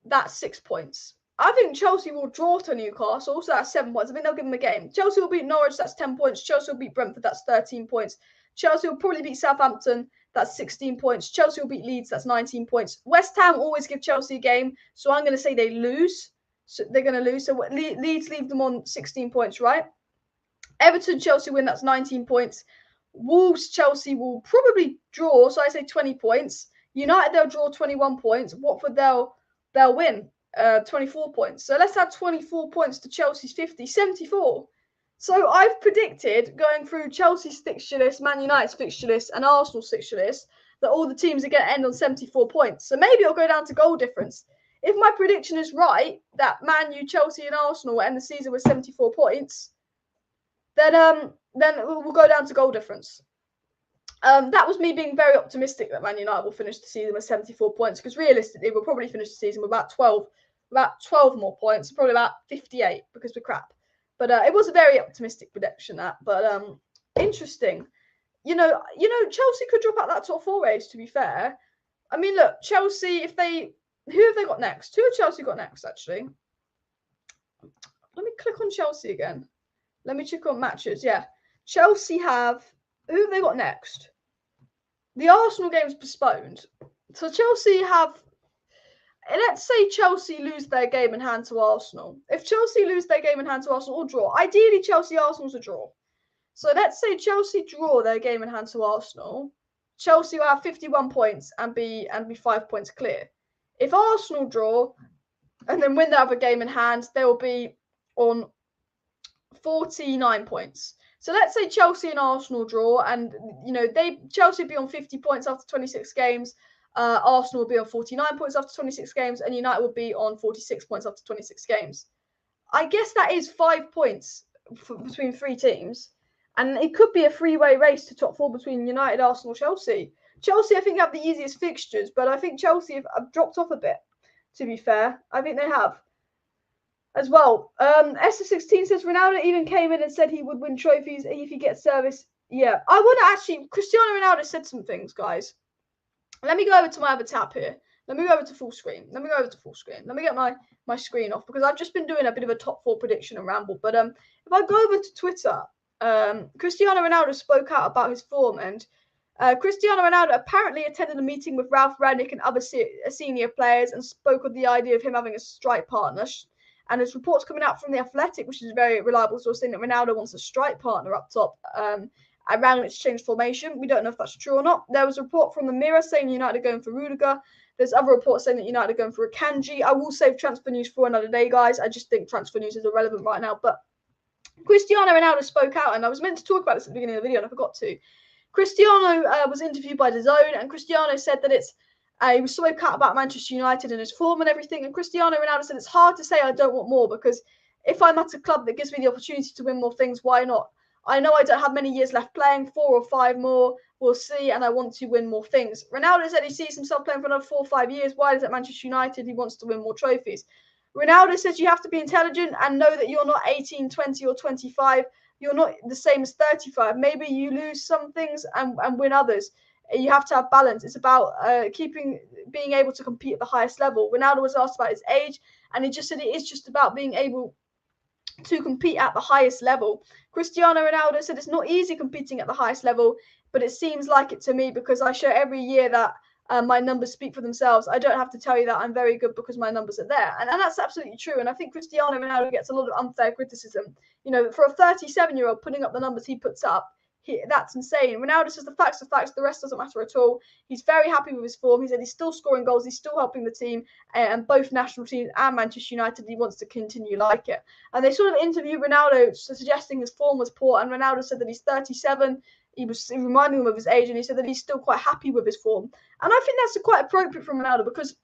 That's 6 points. I think Chelsea will draw to Newcastle, so that's 7 points. I think they'll give them a game. Chelsea will beat Norwich, that's 10 points. Chelsea will beat Brentford, that's 13 points. Chelsea will probably beat Southampton. That's 16 points. Chelsea will beat Leeds. That's 19 points. West Ham always give Chelsea a game, so I'm going to say they lose. So they're going to lose. So Leeds leave them on 16 points, right? Everton, Chelsea win. That's 19 points. Wolves, Chelsea will probably draw. So I say 20 points. United, they'll draw 21 points. Watford, they'll win 24 points. So let's add 24 points to Chelsea's 50, 74. So I've predicted, going through Chelsea's fixture list, Man United's fixture list, and Arsenal's fixture list, that all the teams are going to end on 74 points. So maybe it'll go down to goal difference. If my prediction is right, that Man U, Chelsea, and Arsenal will end the season with 74 points, then we'll go down to goal difference. That was me being very optimistic that Man United will finish the season with 74 points, because realistically, we'll probably finish the season with about 12 more points, probably about 58, because we're crap. But it was a very optimistic prediction, that. But interesting. You know, Chelsea could drop out that top 4 race, to be fair. I mean, look, Chelsea, who have they got next? Who have Chelsea got next, actually? Let me click on Chelsea again. Let me check on matches. Yeah. Chelsea have, who have they got next? The Arsenal game's postponed. So Chelsea have, let's say Chelsea lose their game in hand to Arsenal. If Chelsea lose their game in hand to Arsenal or draw, ideally Chelsea-Arsenal's a draw. So let's say Chelsea draw their game in hand to Arsenal. Chelsea will have 51 points and be 5 points clear. If Arsenal draw and then win the other game in hand, they will be on 49 points. So let's say Chelsea and Arsenal draw, and Chelsea will be on 50 points after 26 games. Arsenal will be on 49 points after 26 games, and United will be on 46 points after 26 games. I guess that is 5 points between 3 teams, and it could be a 3-way race to top 4 between United, Arsenal, Chelsea. Chelsea, I think, have the easiest fixtures, but I think Chelsea have dropped off a bit, to be fair. I think they have as well. SF16 says Ronaldo even came in and said he would win trophies if he gets service. Yeah, I want to actually, Cristiano Ronaldo said some things, guys. Let me go over to my other tab here. Let me go over to full screen. Let me get my screen off, because I've just been doing a bit of a top 4 prediction and ramble. But if I go over to Twitter, Cristiano Ronaldo spoke out about his form, and Cristiano Ronaldo apparently attended a meeting with Ralf Rangnick and other senior players and spoke of the idea of him having a strike partner. And there's reports coming out from The Athletic, which is a very reliable source, saying that Ronaldo wants a strike partner up top at Rangnick's changed formation. We don't know if that's true or not. There was a report from the Mirror saying United are going for Rudiger. There's other reports saying that United are going for Akanji. I will save transfer news for another day, guys. I just think transfer news is irrelevant right now. But Cristiano Ronaldo spoke out, and I was meant to talk about this at the beginning of the video, and I forgot to. Cristiano was interviewed by DAZN, and Cristiano said that he was spoke out about Manchester United and his form and everything. And Cristiano Ronaldo said, it's hard to say I don't want more, because if I'm at a club that gives me the opportunity to win more things, why not? I know I don't have many years left playing, 4 or 5 more, we'll see, and I want to win more things. Ronaldo said he sees himself playing for another 4 or 5 years. Why is it Manchester United? He wants to win more trophies. Ronaldo says you have to be intelligent and know that you're not 18, 20 or 25. You're not the same as 35. Maybe you lose some things and win others. You have to have balance. It's about being able to compete at the highest level. Ronaldo was asked about his age, and he just said it is just about being able to compete at the highest level. Cristiano Ronaldo said it's not easy competing at the highest level, but it seems like it to me, because I show every year that my numbers speak for themselves. I don't have to tell you that I'm very good because my numbers are there. And that's absolutely true. And I think Cristiano Ronaldo gets a lot of unfair criticism. For a 37-year-old putting up the numbers he puts up, that's insane. Ronaldo says the facts are facts. The rest doesn't matter at all. He's very happy with his form. He said he's still scoring goals. He's still helping the team, and both national teams and Manchester United. He wants to continue like it. And they sort of interviewed Ronaldo, suggesting his form was poor. And Ronaldo said that he's 37. He was reminding him of his age, and he said that he's still quite happy with his form. And I think that's quite appropriate from Ronaldo, because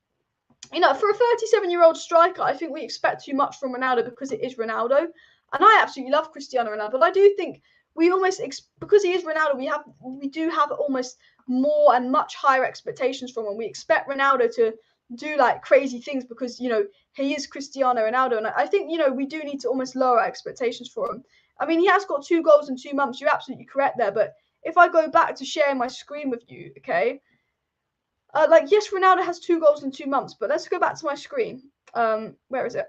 for a 37-year-old striker, I think we expect too much from Ronaldo because it is Ronaldo. And I absolutely love Cristiano Ronaldo, but I do think we almost, because he is Ronaldo, we do have almost more and much higher expectations from him. We expect Ronaldo to do like crazy things because, he is Cristiano Ronaldo. And I think, we do need to almost lower our expectations for him. I mean, he has got 2 goals in 2 months. You're absolutely correct there. But if I go back to sharing my screen with you, okay, yes, Ronaldo has 2 goals in 2 months, but let's go back to my screen. Where is it?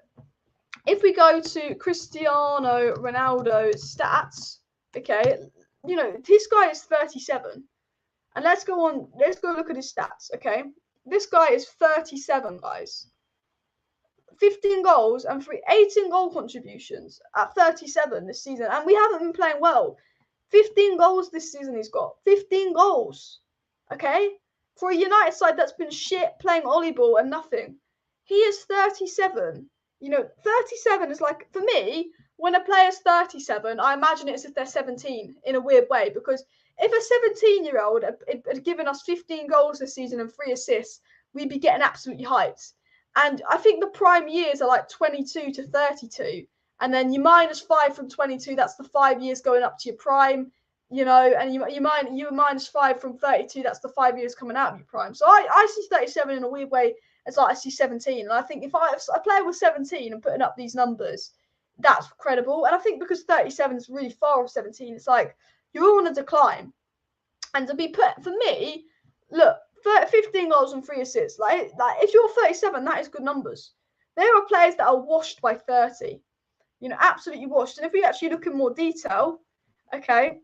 If we go to Cristiano Ronaldo stats, okay, you know, this guy is 37. And let's go look at his stats, okay? This guy is 37, guys. 15 goals and 18 goal contributions at 37 this season. And we haven't been playing well. 15 goals this season he's got. 15 goals, okay? For a United side that's been shit, playing ollie ball and nothing. He is 37. You know, 37 is like, for me, when a player's 37, I imagine it's if they're 17 in a weird way, because if a 17-year-old had given us 15 goals this season and 3 assists, we'd be getting absolutely hyped. And I think the prime years are like 22 to 32. And then you -5 from 22, that's the 5 years going up to your prime, you know, and you -5 from 32, that's the 5 years coming out of your prime. So I see 37 in a weird way as like I see 17. And I think if a player was 17 and putting up these numbers, that's credible. And I think because 37 is really far off 17, it's like you're on a decline. And to be put, for me, look, 15 goals and 3 assists. Like if you're 37, that is good numbers. There are players that are washed by 30. You know, absolutely washed. And if we actually look in more detail, okay,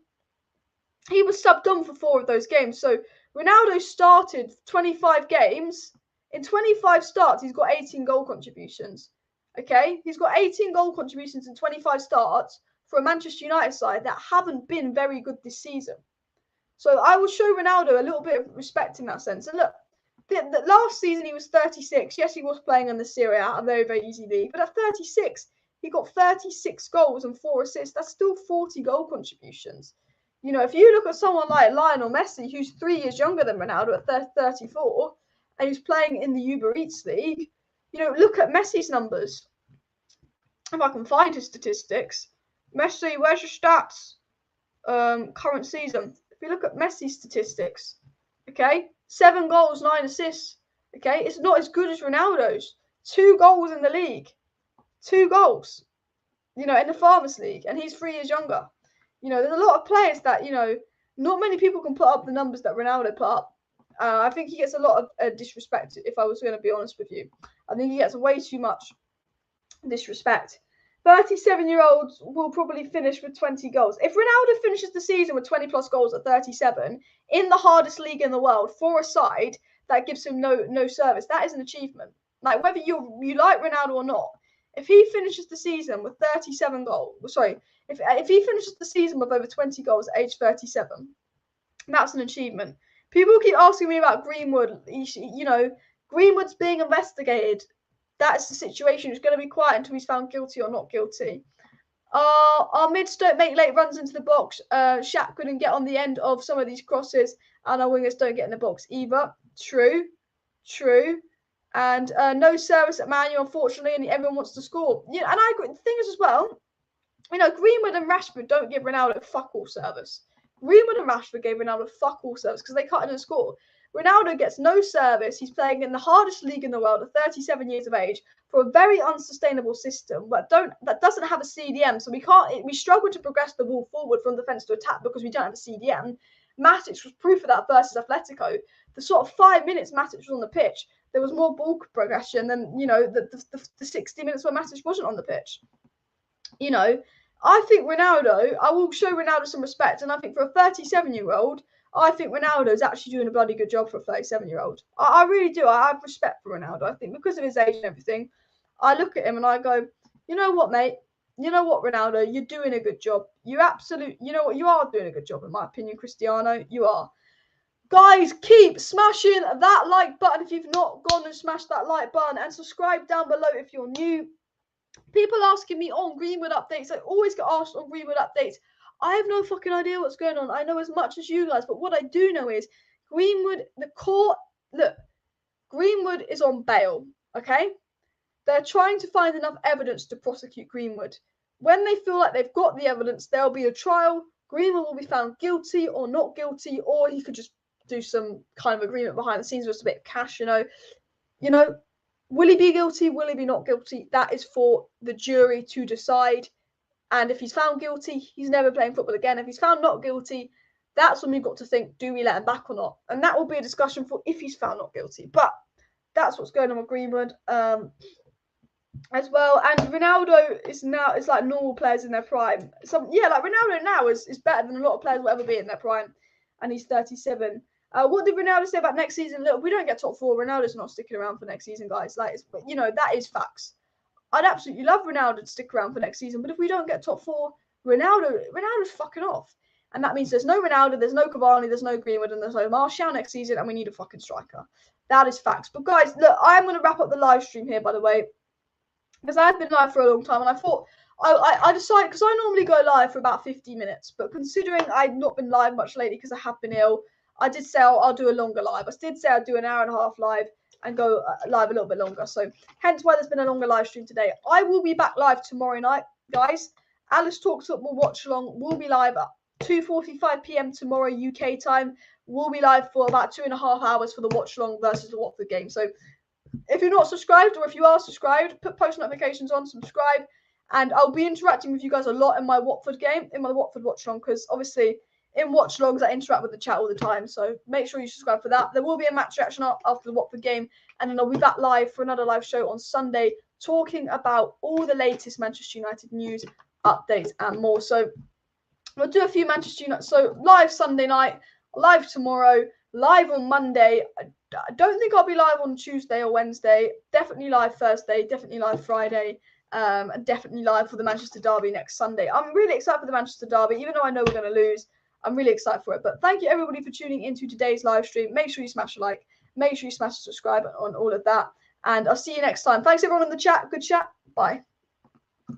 he was subbed on for 4 of those games. So Ronaldo started 25 games. In 25 starts, he's got 18 goal contributions. Okay, he's got 18 goal contributions in 25 starts for a Manchester United side that haven't been very good this season. So I will show Ronaldo a little bit of respect in that sense. And look, the last season he was 36. Yes, he was playing in the Serie A, a very, very easy league. But at 36, he got 36 goals and 4 assists. That's still 40 goal contributions. You know, if you look at someone like Lionel Messi, who's 3 years younger than Ronaldo at 34, and he's playing in the Uber Eats League, you know, look at Messi's numbers. If I can find his statistics. Messi, where's your stats? Current season. If you look at Messi's statistics, okay, 7 goals, 9 assists. Okay, it's not as good as Ronaldo's. 2 goals in the league. 2 goals. You know, in the Farmers League, and he's 3 years younger. You know, there's a lot of players that, you know, not many people can put up the numbers that Ronaldo put up. I think he gets a lot of disrespect, if I was going to be honest with you. I think he gets way too much disrespect. 37-year-olds will probably finish with 20 goals. If Ronaldo finishes the season with 20 plus goals at 37 in the hardest league in the world for a side that gives him no service, that is an achievement. Like whether you like Ronaldo or not, if he finishes the season with 37 goals, if he finishes the season with over 20 goals at age 37, that's an achievement. People keep asking me about Greenwood. You know, Greenwood's being investigated. That's the situation. He's going to be quiet until he's found guilty or not guilty. Our mids don't make late runs into the box. Shaq couldn't get on the end of some of these crosses, and our wingers don't get in the box either. True. And no service at Man U, unfortunately, and everyone wants to score. You know, and I agree. The thing is as well, you know, Greenwood and Rashford don't give Ronaldo fuck all service. Greenwood and Rashford gave Ronaldo fuck all service because they cut in and score. Ronaldo gets no service. He's playing in the hardest league in the world at 37 years of age for a very unsustainable system that doesn't have a CDM. So we struggle to progress the ball forward from defence to attack because we don't have a CDM. Matic was proof of that versus Atletico. The sort of 5 minutes Matic was on the pitch, there was more ball progression than, you know, the 60 minutes where Matic wasn't on the pitch. You know, I think Ronaldo, I will show Ronaldo some respect, and I think for a 37-year-old, I think Ronaldo is actually doing a bloody good job for a 37-year-old. I really do. I have respect for Ronaldo. I think because of his age and everything, I look at him and I go, you know what, mate? You know what, Ronaldo? You're doing a good job. You know what? You are doing a good job, in my opinion, Cristiano. You are. Guys, keep smashing that like button if you've not gone and smashed that like button, and subscribe down below if you're new. People asking me on Greenwood updates. I always get asked on Greenwood updates. I have no fucking idea what's going on. I know as much as you guys, but what I do know is Greenwood, Greenwood is on bail, okay? They're trying to find enough evidence to prosecute Greenwood. When they feel like they've got the evidence, there'll be a trial. Greenwood will be found guilty or not guilty, or he could just do some kind of agreement behind the scenes with a bit of cash, you know. Will he be guilty? Will he be not guilty? That is for the jury to decide. And if he's found guilty, he's never playing football again. If he's found not guilty, that's when we've got to think, do we let him back or not? And that will be a discussion for if he's found not guilty. But that's what's going on with Greenwood. as well. And Ronaldo is like normal players in their prime. Like Ronaldo now is better than a lot of players will ever be in their prime, and he's 37. What did Ronaldo say about next season? Look, if we don't get top 4, Ronaldo's not sticking around for next season, guys. Like, that is facts. I'd absolutely love Ronaldo to stick around for next season, but if we don't get top 4, Ronaldo's fucking off. And that means there's no Ronaldo, there's no Cavani, there's no Greenwood, and there's no Martial next season, and we need a fucking striker. That is facts. But guys, look, I'm going to wrap up the live stream here, by the way, because I've been live for a long time, and I thought I decided, because I normally go live for about 50 minutes, but considering I've not been live much lately because I have been ill, I did say I'll do a longer live. I did say I'd do an hour and a half live and go live a little bit longer. So hence why there's been a longer live stream today. I will be back live tomorrow night, guys. Alice Talks Football Watch Along will be live at 2:45 p.m. tomorrow UK time. We'll be live for about 2.5 hours for the Watch Along versus the Watford game. So if you're not subscribed, or if you are subscribed, put post notifications on, subscribe, and I'll be interacting with you guys a lot in my Watford game, in my Watford watch along, because obviously in watch longs I interact with the chat all the time. So make sure you subscribe for that. There will be a match reaction after the Watford game, and then I'll be back live for another live show on Sunday, talking about all the latest Manchester United news, updates, and more. So we'll do a few Manchester United. So live Sunday night, live tomorrow, live on Monday. I don't think I'll be live on Tuesday or Wednesday. Definitely live Thursday. Definitely live Friday. And definitely live for the Manchester Derby next Sunday. I'm really excited for the Manchester Derby, even though I know we're going to lose. I'm really excited for it. But thank you, everybody, for tuning into today's live stream. Make sure you smash a like. Make sure you smash a subscribe on all of that. And I'll see you next time. Thanks, everyone in the chat. Good chat. Bye.